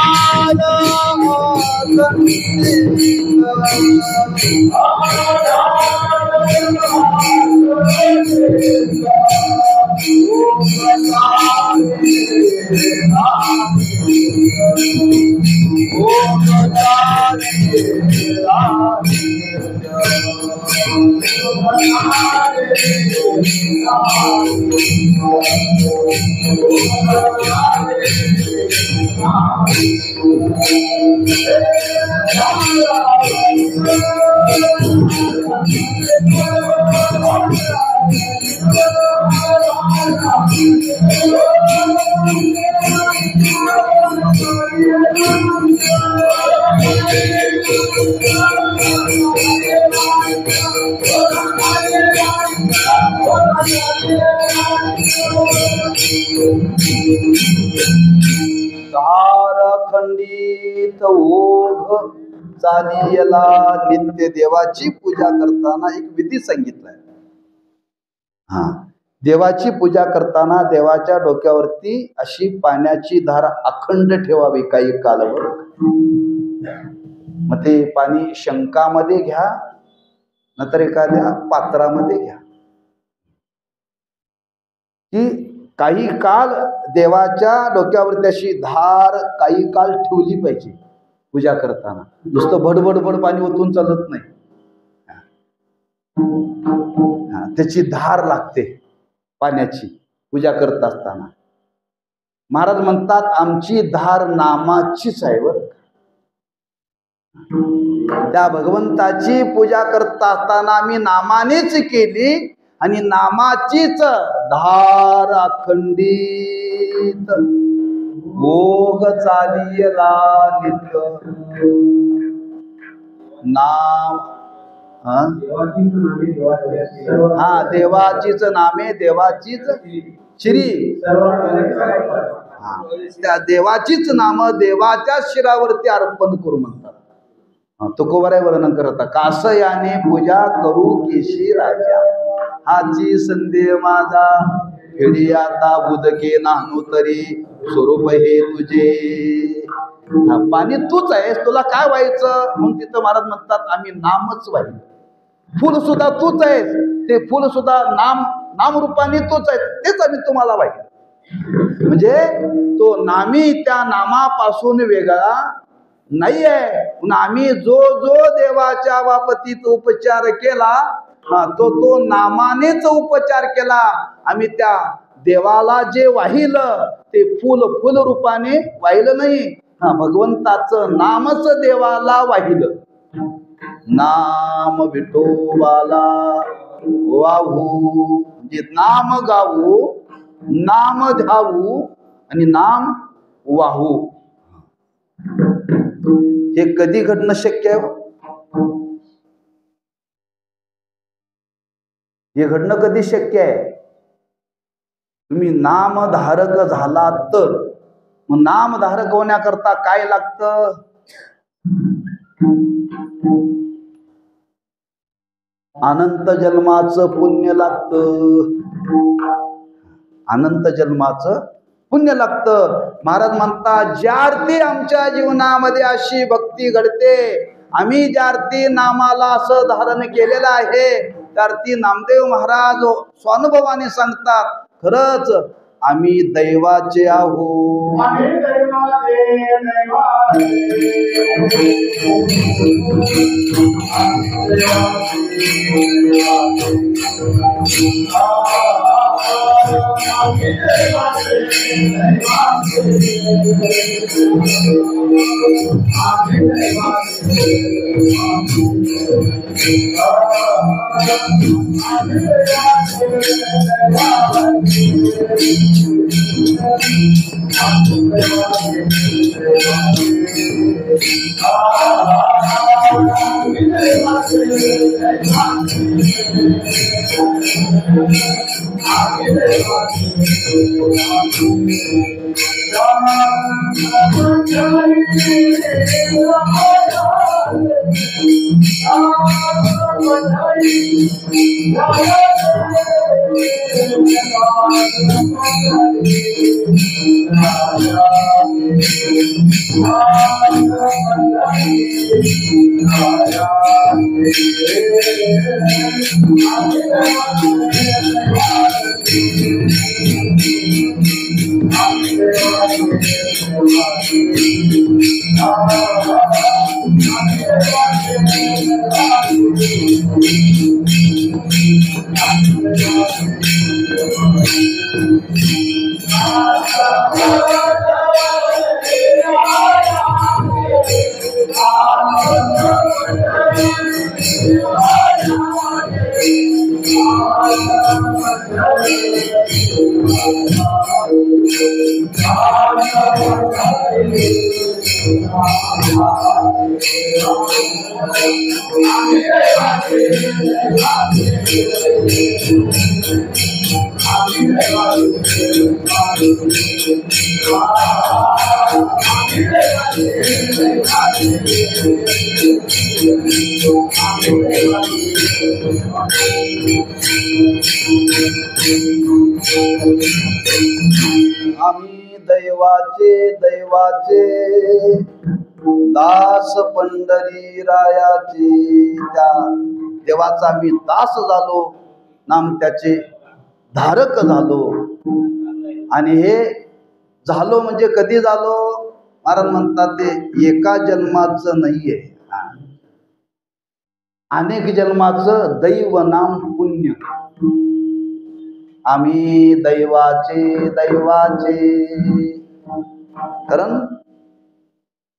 धार खंडित ओघ चालियला नित्य देवाची पूजा करताना एक विधी सांगितलाय. हा, देवाची पूजा करताना देवाच्या डोक्यावरती अशी पाण्याची धार अखंड ठेवावी काही कालभर. मग ते पाणी शंकामध्ये घ्या, नंतर एखाद्या पात्रामध्ये घ्या, की काही काळ देवाच्या डोक्यावरती अशी धार काही काळ ठेवली पाहिजे पूजा करताना. नुसतं भडभडभड पाणी ओतून चालत नाही. त्याची धार लागते पाण्याची पूजा करत असताना. महाराज म्हणतात आमची धार नामाचीच आहे बर. त्या भगवंताची पूजा करत असताना आम्ही नामानेच केली आणि नामाचीच धार अखंडित ओघ चालियला नित्य. नाम हा देवाचीच नामे देवाचीच श्री. त्या देवाचीच नाम देवाच्या शिरावरती अर्पण करू म्हणतात. तुकोबाराय वर्णन करता कासयाने पूजा करू केशी राजा. हाची संदेह माझा फेडी आता बुदके नानू तरी स्वरूप हे तुझे. पाणी तूच आहेस, तुला काय व्हायचं म्हणून तिथं महाराज म्हणतात आम्ही नामच व्हायचं. फुल सुद्धा तूच आहेस, ते फुल सुद्धा नामरूपाने तूच आहेस, तेच आम्ही तुम्हाला व्हायचं. म्हणजे तो नामी त्या नामापासून वेगळा नाही आहे. आम्ही जो जो देवाच्या बाबतीत उपचार केला तो नामानेच उपचार केला. आम्ही त्या देवाला जे वाहिलं ते फुल रूपाने वाहिलं नाही. भगवंताचं नामच देवाला वाहिलं. नाम विठोबाला वाहू, म्हणजे नाम गाऊ, नाम ध्यावू आणि नाम वाहू. हे कधी घडणं शक्य आहे? हे घडणं कधी शक्य आहे? तुम्ही नामधारक झाला तर. मग नामधारक होण्याकरता काय लागतं? अनंत जन्माचं पुण्य लागतं. अनंत जन्माचं पुण्य लागतं. महाराज म्हणतात ज्यार्थी आमच्या जीवनामध्ये अशी भक्ती घडते, आम्ही ज्यार्थी नामाला असं धारण केलेलं आहे, त्यार्थी नामदेव महाराज स्वानुभवाने सांगतात खरंच आम्ही दैवाचे आहोत. आम्ही दैवाचे दैवाचे दास पंढरी रायाचे, त्या देवाचा आम्ही दास झालो, नाम त्याचे धारक झालो. आणि हे झालो म्हणजे कधी झालो? महाराज म्हणतात ते एका जन्माचं नाहीये, अनेक जन्माचं दैव नाम पुण्य. आम्ही दैवाचे दैवाचे. कारण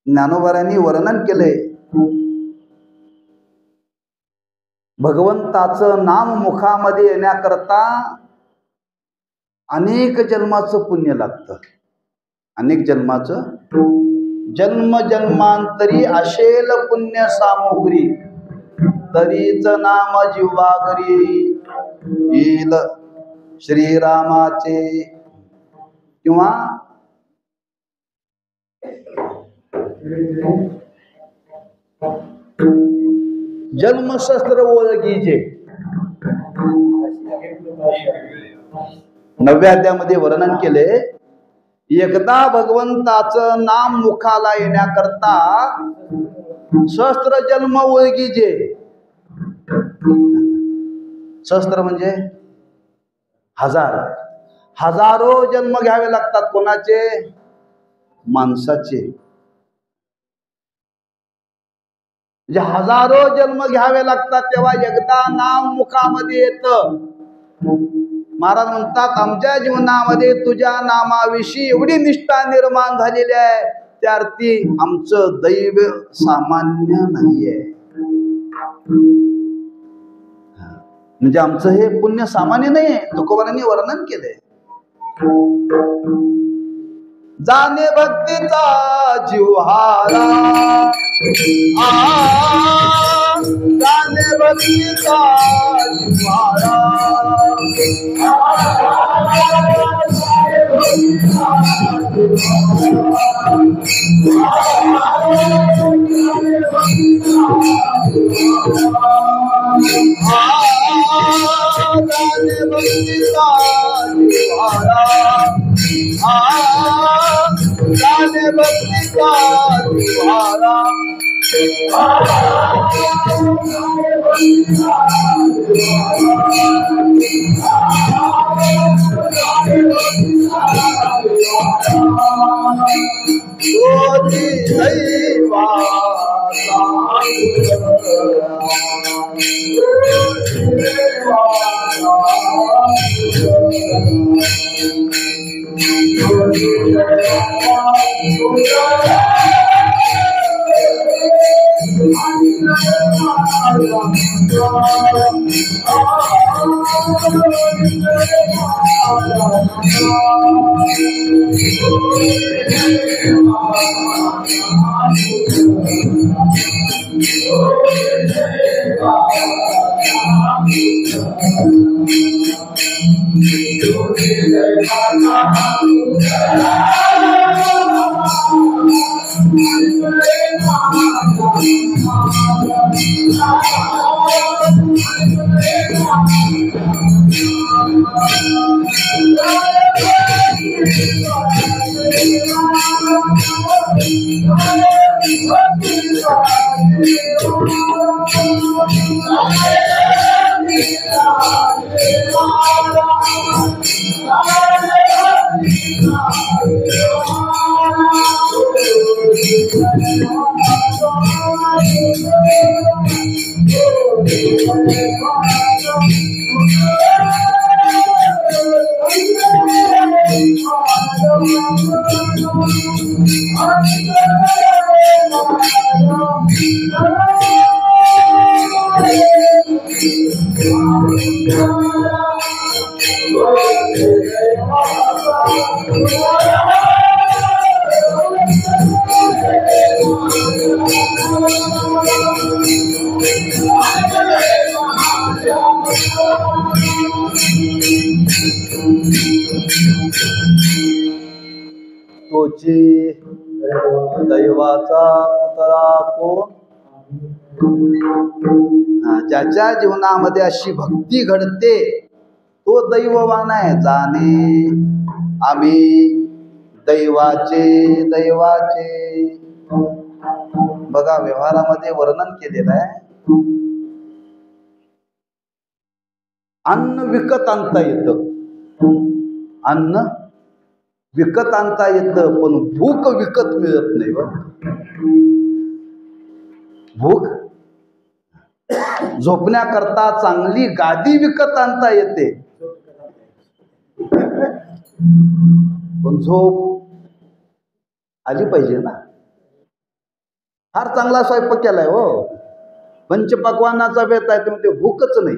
ज्ञानोबांनी वर्णन केलंय, भगवंताचं नाम मुखामध्ये येण्याकरता अनेक जन्माचं पुण्य लागतं. अनेक जन्माचं, जन्म जन्मांतरी अशेल पुण्य सामुग्री, तरीच नाम जिव्हागरी येईल श्रीरामाचे. किंवा जन्मशस्त्र ओळखीचे 9व्या अध्यायामध्ये वर्णन केले. एकदा भगवंताचं नाम मुखाला येण्याकरता शस्त्र जन्म ओळखीचे. शस्त्र म्हणजे हजारो जन्म घ्यावे लागतात. कोणाचे? माणसाचे. म्हणजे हजारो जन्म घ्यावे लागतात, तेव्हा एकदा नाम मुखामध्ये येतं. महाराज म्हणतात, आमच्या जीवनामध्ये तुझ्या नामाविषयी एवढी निष्ठा निर्माण झालेली आहे, त्यार्थी आमचं दैव सामान्य नाहीये. म्हणजे आमचं हे पुण्य सामान्य नाही. तुकोबारांनी वर्णन केलंय, जाणे भक्तीचा जिव्हारा, जाणे भक्तीचा जिव्हारा, जाने भक्ति का द्वारा, तोची दैवाचा पुतळा कोण? ज्याच्या जीवनामध्ये अशी भक्ती घडते तो दैववान आहे. जाणे आम्ही दैवाचे दैवाचे. बघा व्यवहारामध्ये वर्णन केलेलं आहे. अन्न विकत आणता येतं, अन्न विकत आणता येतं, पण भूक विकत मिळत नाही. भूक झोपण्याकरता चांगली गादी विकत आणता येते, पण झोप आली पाहिजे ना. फार चांगला स्वयंपाक केलाय हो, पंचपक्वान्नाचा बेत आहे, ते भूकच नाही.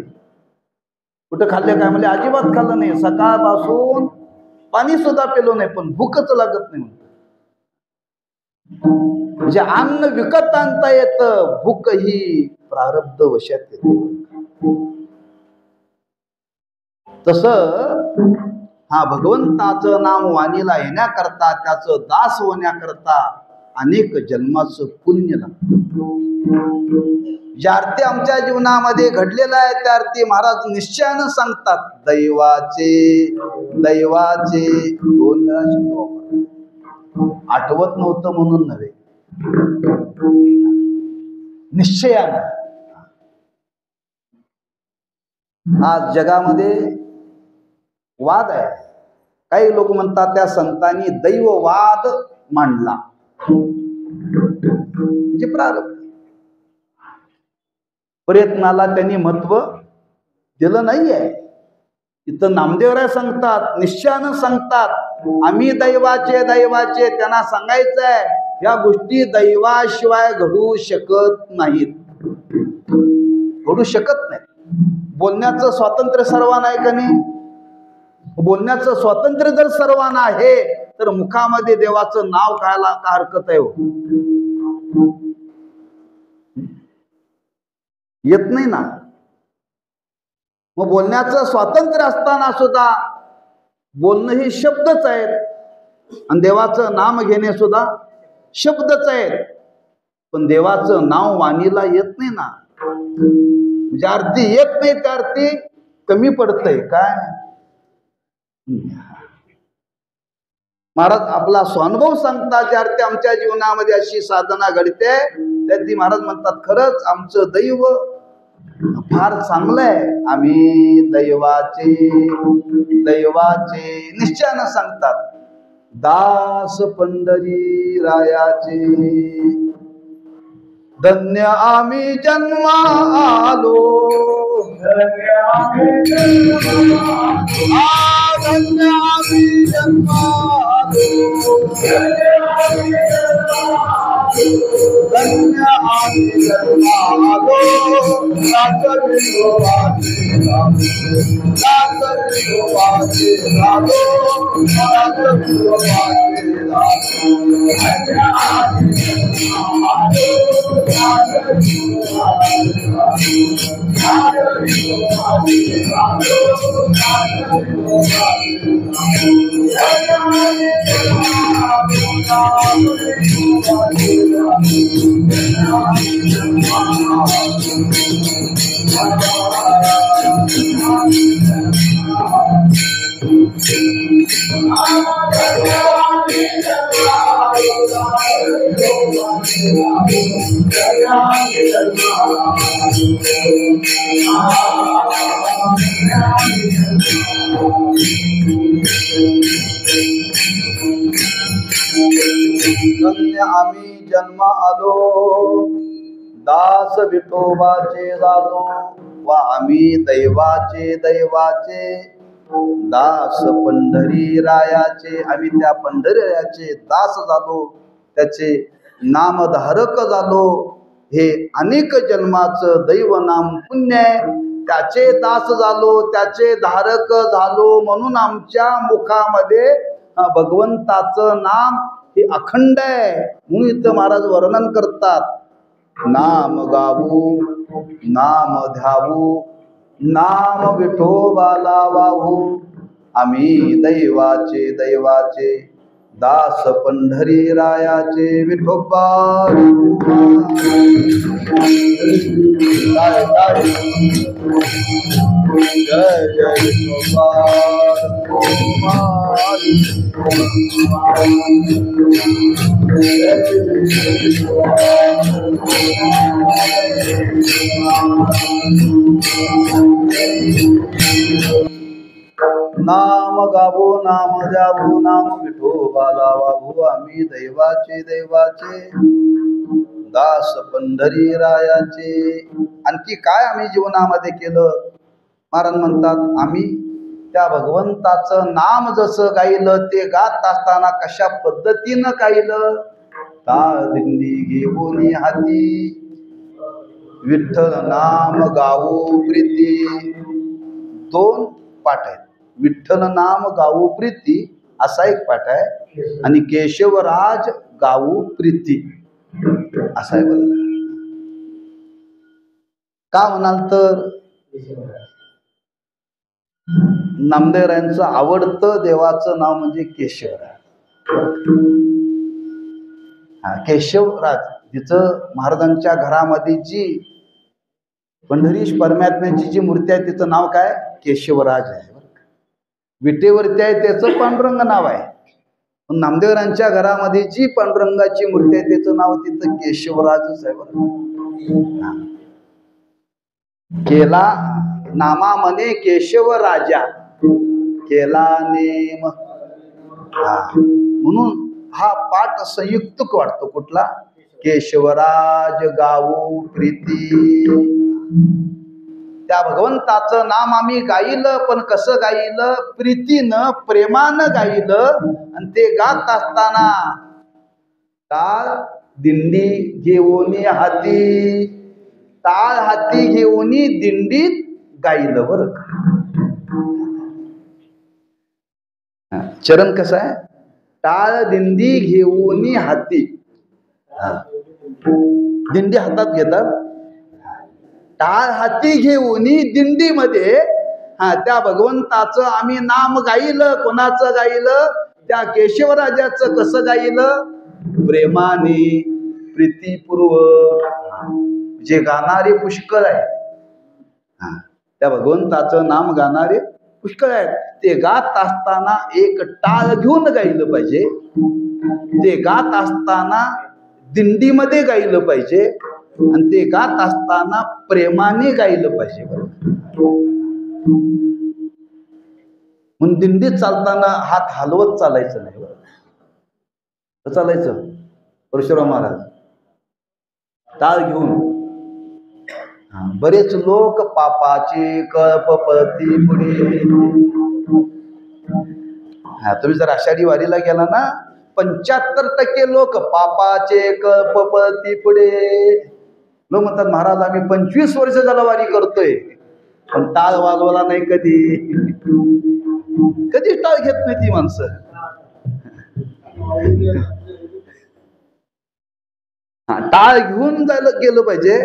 कुठं खाल्ले काय म्हणजे अजिबात खाल्लं नाही, सकाळपासून पाणी सुद्धा पिलो नाही, पण भूकच लागत नाही. म्हणजे अन्न विकत आणता येतं, भूक ही प्रारब्ध वशात येते. तसं हा भगवंताचं नाम वाणीला येण्याकरता, त्याचं दास होण्याकरता अनेक जन्माचं पुण्य लागतं. ज्या अर्थी आमच्या जीवनामध्ये घडलेला आहे त्या अर्थी महाराज निश्चयानं सांगतात, दैवाचे दैवाचे. 2 वेळा शब्द वापरतात, आठवत नव्हतं म्हणून नव्हे, निश्चयानं. आज जगामध्ये वाद आहे. काही लोक म्हणतात त्या संतांनी दैववाद मांडला, म्हणजे प्रारब्ध. प्रयत्नाला त्यांनी महत्व दिलं नाहीये. इथं नामदेवराय सांगतात, निश्चयानं सांगतात, आम्ही दैवाचे दैवाचे. त्यांना सांगायचं आहे या गोष्टी दैवाशिवाय घडू शकत नाहीत, घडू शकत नाही. बोलण्याचं स्वातंत्र्य सर्वांना आहे का नाही? बोलण्याचं स्वातंत्र्य जर सर्वांना आहे तर मुखामध्ये देवाचं नाव खायला का हरकत आहे? येत नाही ना. मग बोलण्याचं स्वातंत्र्य असताना सुद्धा बोलणं ही शब्दच आहेत, आणि देवाचं नाम घेणे सुद्धा शब्दच आहेत, पण देवाचं नाव वाणीला येत नाही ना. ज्या अर्थी येत नाही त्या अर्थी कमी पडतंय काय. महाराज आपला स्वानुभव सांगतात, ज्या अर्थी आमच्या जीवनामध्ये अशी साधना घडते त्याची महाराज म्हणतात, खरंच आमचं दैव फार चांगलं आहे. आम्ही दैवाचे दैवाचे. निश्चयानं सांगतात, दास पंढरी रायाचे. धन्य आम्ही जन्मा आलो, धन्य आम्ही जन्मा आलो, धन्य आम्ही जन्मा आलो, धन्य आम्ही जन्मा आलो. धन्य आम्ही जन्म आलो, दास विठोबाचे झालो. विठोबा आम्ही दैवाचे दैवाचे दास पंढरी रायाचे. आम्ही त्या पंढरी रायाचे दास झालो, त्याचे नामधारक झालो. हे अनेक जन्माचं दैव नाम पुण्य आहे. त्याचे दास झालो, त्याचे धारक झालो, म्हणून आमच्या मुखामध्ये भगवंताचं नाम हे अखंड आहे. म्हणून इथं महाराज वर्णन करतात, नाम गावू नाम ध्यावू नाम विठोबाला वाहू. आम्ही दैवाचे दैवाचे दास पंढरी रायाचे. विठोबा जय जय विठोबा. नाम गावो नाम द्यावो नाम विठोबाला वाहू. आम्ही दैवाचे दैवाचे दास पंढरी रायाचे. आणखी काय आम्ही जीवनामध्ये केलं? महाराज म्हणतात, आम्ही त्या भगवंताचं नाम जसं गायलं ते गात असताना कशा पद्धतीनं गायलं. टाळ दिंडी घेऊन हाती विठ्ठल नाम गावो प्रीती. दोन पाठ आहेत. विठ्ठल नाम गावो प्रीती असा एक पाठ आहे, आणि केशवराज गावो प्रीती असा आहे. बघा का म्हणाल तर नामदेवरायांचं आवडतं देवाचं नाव म्हणजे केशवराज. केशवराज, जिचं महाराजांच्या घरामध्ये जी पंढरीश परमात्म्याची जी मूर्ती आहे तिचं नाव काय? केशवराज आहे. विटेवरती आहे त्याचं पांडुरंग नाव आहे. पण नामदेवरांच्या घरामध्ये जी पांडुरंगाची मूर्ती आहे त्याचं नाव तिथं केशवराजच आहे. बरं, केला नामा म्हणे केशव राजा, केला नेम. म्हणून हा पाठ संयुक्तक वाटतो. कुठला? केशवराज गावो प्रीती. त्या भगवंताचं नाम आम्ही गायलं, पण कसं गायलं? प्रीतीनं, प्रेमानं गायलं. आणि ते गात असताना टाळ दिंडी घेऊनी हाती, टाळ हाती घेऊनी दिंडीत गायलं. बरं, चरण कसं आहे? टाळ दिंडी घेऊनी हाती. दिंडी हातात घेतात, टाळ हाती घेऊनी दिंडीमध्ये त्या भगवंताचं आम्ही नाम गायलं. कोणाचं गायलं? त्या केशवराजाचं. कसं गायलं? प्रेमाने, प्रीतीपूर्वक. जे गाणारे पुष्कळ आहे, त्या भगवंताचं नाम गाणारे पुष्कळ आहेत. ते गात असताना एक टाळ घेऊन गायलं पाहिजे. ते गात असताना दिंडीमध्ये गायलं पाहिजे, आणि ते गात असताना प्रेमाने गायलं पाहिजे. म्हणून दिंडीत चालताना हात हलवत चालायचं नाही. बरं, चालायचं. परशुराम महाराज टाळ घेऊन. बरेच लोक पापाचे कल्पपती पुढे. तुम्ही जर आषाढी वारीला गेला ना, 75% लोक पापाचे कल्पपती पुढे. लोक म्हणतात, महाराज आम्ही 25 वर्ष झालं वारी करतोय, पण टाळ वाजवला नाही कधी. कधीच टाळ घेत नाही ती माणसं. टाळ घेऊन जायला गेलं पाहिजे.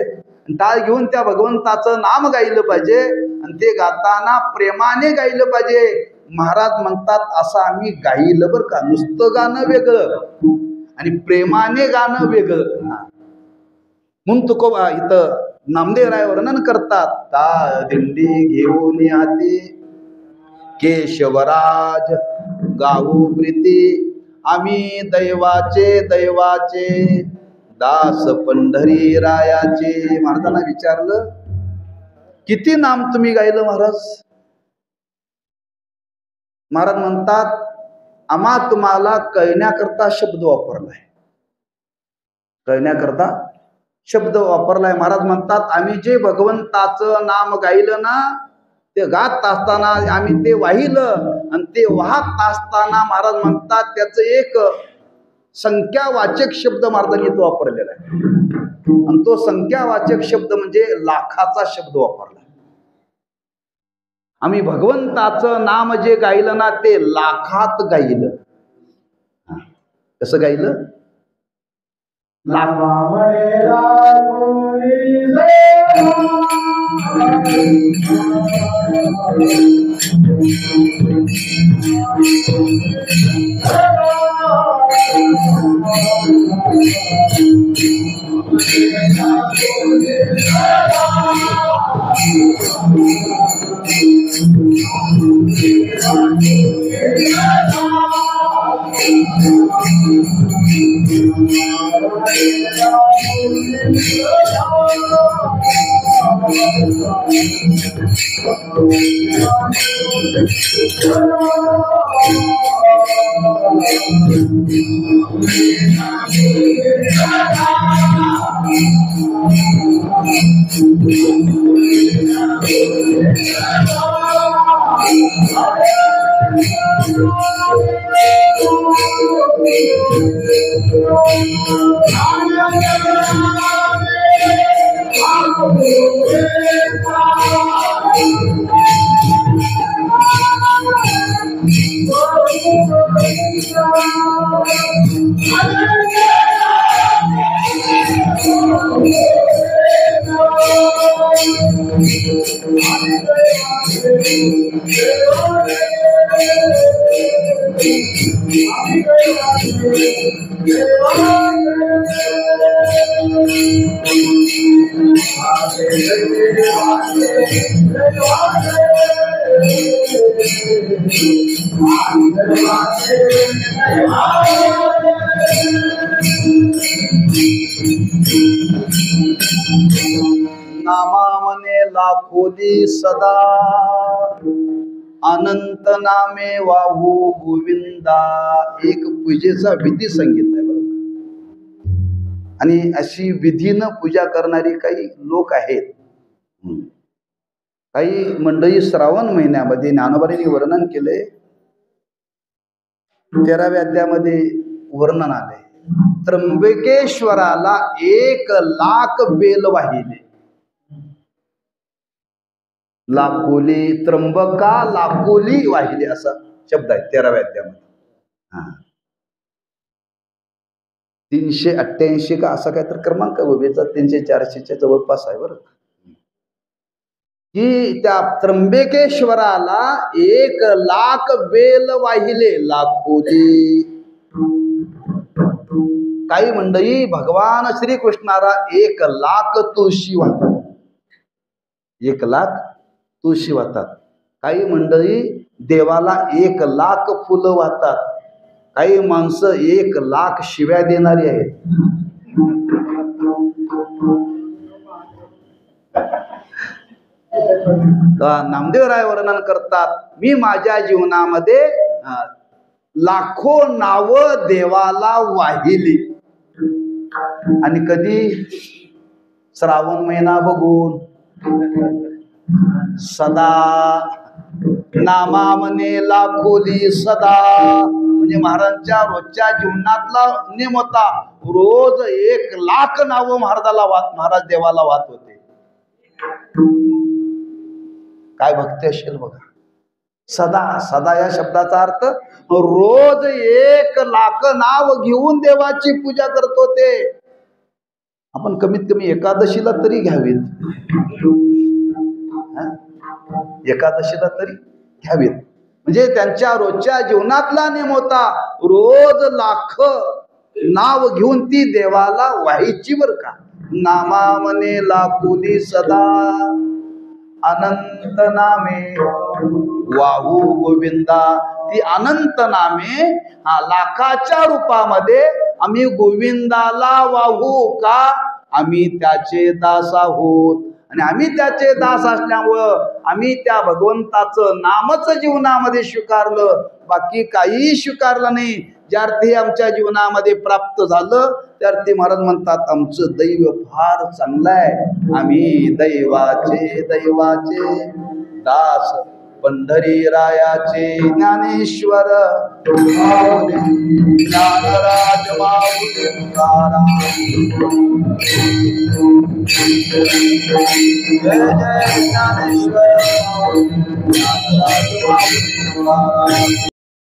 टाळ घेऊन त्या भगवंताचं नाम गायलं पाहिजे, आणि ते गाताना प्रेमाने गायलं पाहिजे. महाराज म्हणतात, असं आम्ही गायलं बरं का. नुसतं गाणं वेगळं आणि प्रेमाने गाणं वेगळं. म्हणून तुकोबा इथं नामदेवराय वर्णन करतात, टाळ दिंडी घेऊन हाती केशवराज गावो प्रीती. आम्ही दैवाचे दैवाचे दास पंढरी रायाचे. महाराजांना विचारलं, किती नाम तुम्ही गायलं महाराज? महाराज म्हणतात, आम्हा तुम्हाला कळण्याकरता शब्द वापरलाय. कळण्याकरता शब्द वापरलाय. महाराज म्हणतात आम्ही जे भगवंताचं नाम गायलं ना ते गात असताना आम्ही ते वाहिलं आणि ते वाहत असताना महाराज म्हणतात त्याचं एक संख्यावाचक शब्द महाराजांनी तो वापरलेला आहे आणि तो संख्यावाचक शब्द म्हणजे लाखाचा शब्द वापरला. आम्ही भगवंताचं नाम जे गायलं ना ते लाखात गायलं. कसं गायलं? नामामने लाखोली सदा अनंत नामे वाहू गोविंदा. एक पूजेचा विधी सांगितलाय बरं. आणि अशी विधीनं पूजा करणारी काही लोक आहेत. काही मंडळी श्रावण महिन्यामध्ये ज्ञानोबांनी वर्णन केले. 13व्या अध्यायामध्ये वर्णन आले. त्र्यंबकेश्वराला 1,00,000 बेल वाहिले. लाखोली त्र्यंबका लाखोली वाहिले असा शब्द आहे 13व्या अध्यायामध्ये. 388 का असा काय तर क्रमांक उभेचा 300-400च्या जवळपास आहे बरं. की त्या त्र्यंबकेश्वराला 1,00,000 बेल वाहिले. लाखोली काही मंडळी भगवान श्रीकृष्णाला 1,00,000 तुळशी वाहतात. 1,00,000 तुळशी वाहतात. काही मंडळी देवाला 1,00,000 फुलं वाहतात. काही माणसं 1,00,000 शिव्या देणारी आहेत. नामदेवराय वर्णन करतात मी माझ्या जीवनामध्ये लाखो नाव देवाला वाहिली. आणि कधी? श्रावण महिना बघून सदा नामामने लाखोली सदा. म्हणजे महाराजांच्या रोजच्या जीवनातला नियम होता. रोज 1,00,000 नाव महाराज देवाला वाहत होते. काय भक्ती असेल बघा. सदा सदा या शब्दाचा अर्थ रोज 1,00,000 नाव घेऊन देवाची पूजा करत होते. आपण कमीत कमी एकादशीला तरी घ्यावीत. एकादशीला तरी घ्यावीत. म्हणजे त्यांच्या रोजच्या जीवनातला नियम होता. रोज 1,00,000 नाव घेऊन ती देवाला व्हायची बर का. नामामने लाखोली सदा अनंत नामे वाहू गोविंदा. ती अनंत नामे लाखाच्या रूपामध्ये आम्ही गोविंदाला वाहू का? आम्ही त्याचे दास आहोत. आणि आम्ही त्याचे दास असल्यामुळं आम्ही त्या भगवंताचं नामच जीवनामध्ये स्वीकारलं. बाकी काही स्वीकारलं नाही. ज्यार्थी आमच्या जीवनामध्ये प्राप्त झालं त्यार्थी महाराज म्हणतात आमचं दैव फार चांगलं आहे, आम्ही दैवाचे दास पंढरी रायाचे ज्ञानेश्वर ज्ञानराज माऊली तुकाराम. जय जय ज्ञानेश्वर ज्ञानराज माऊली तुकाराम.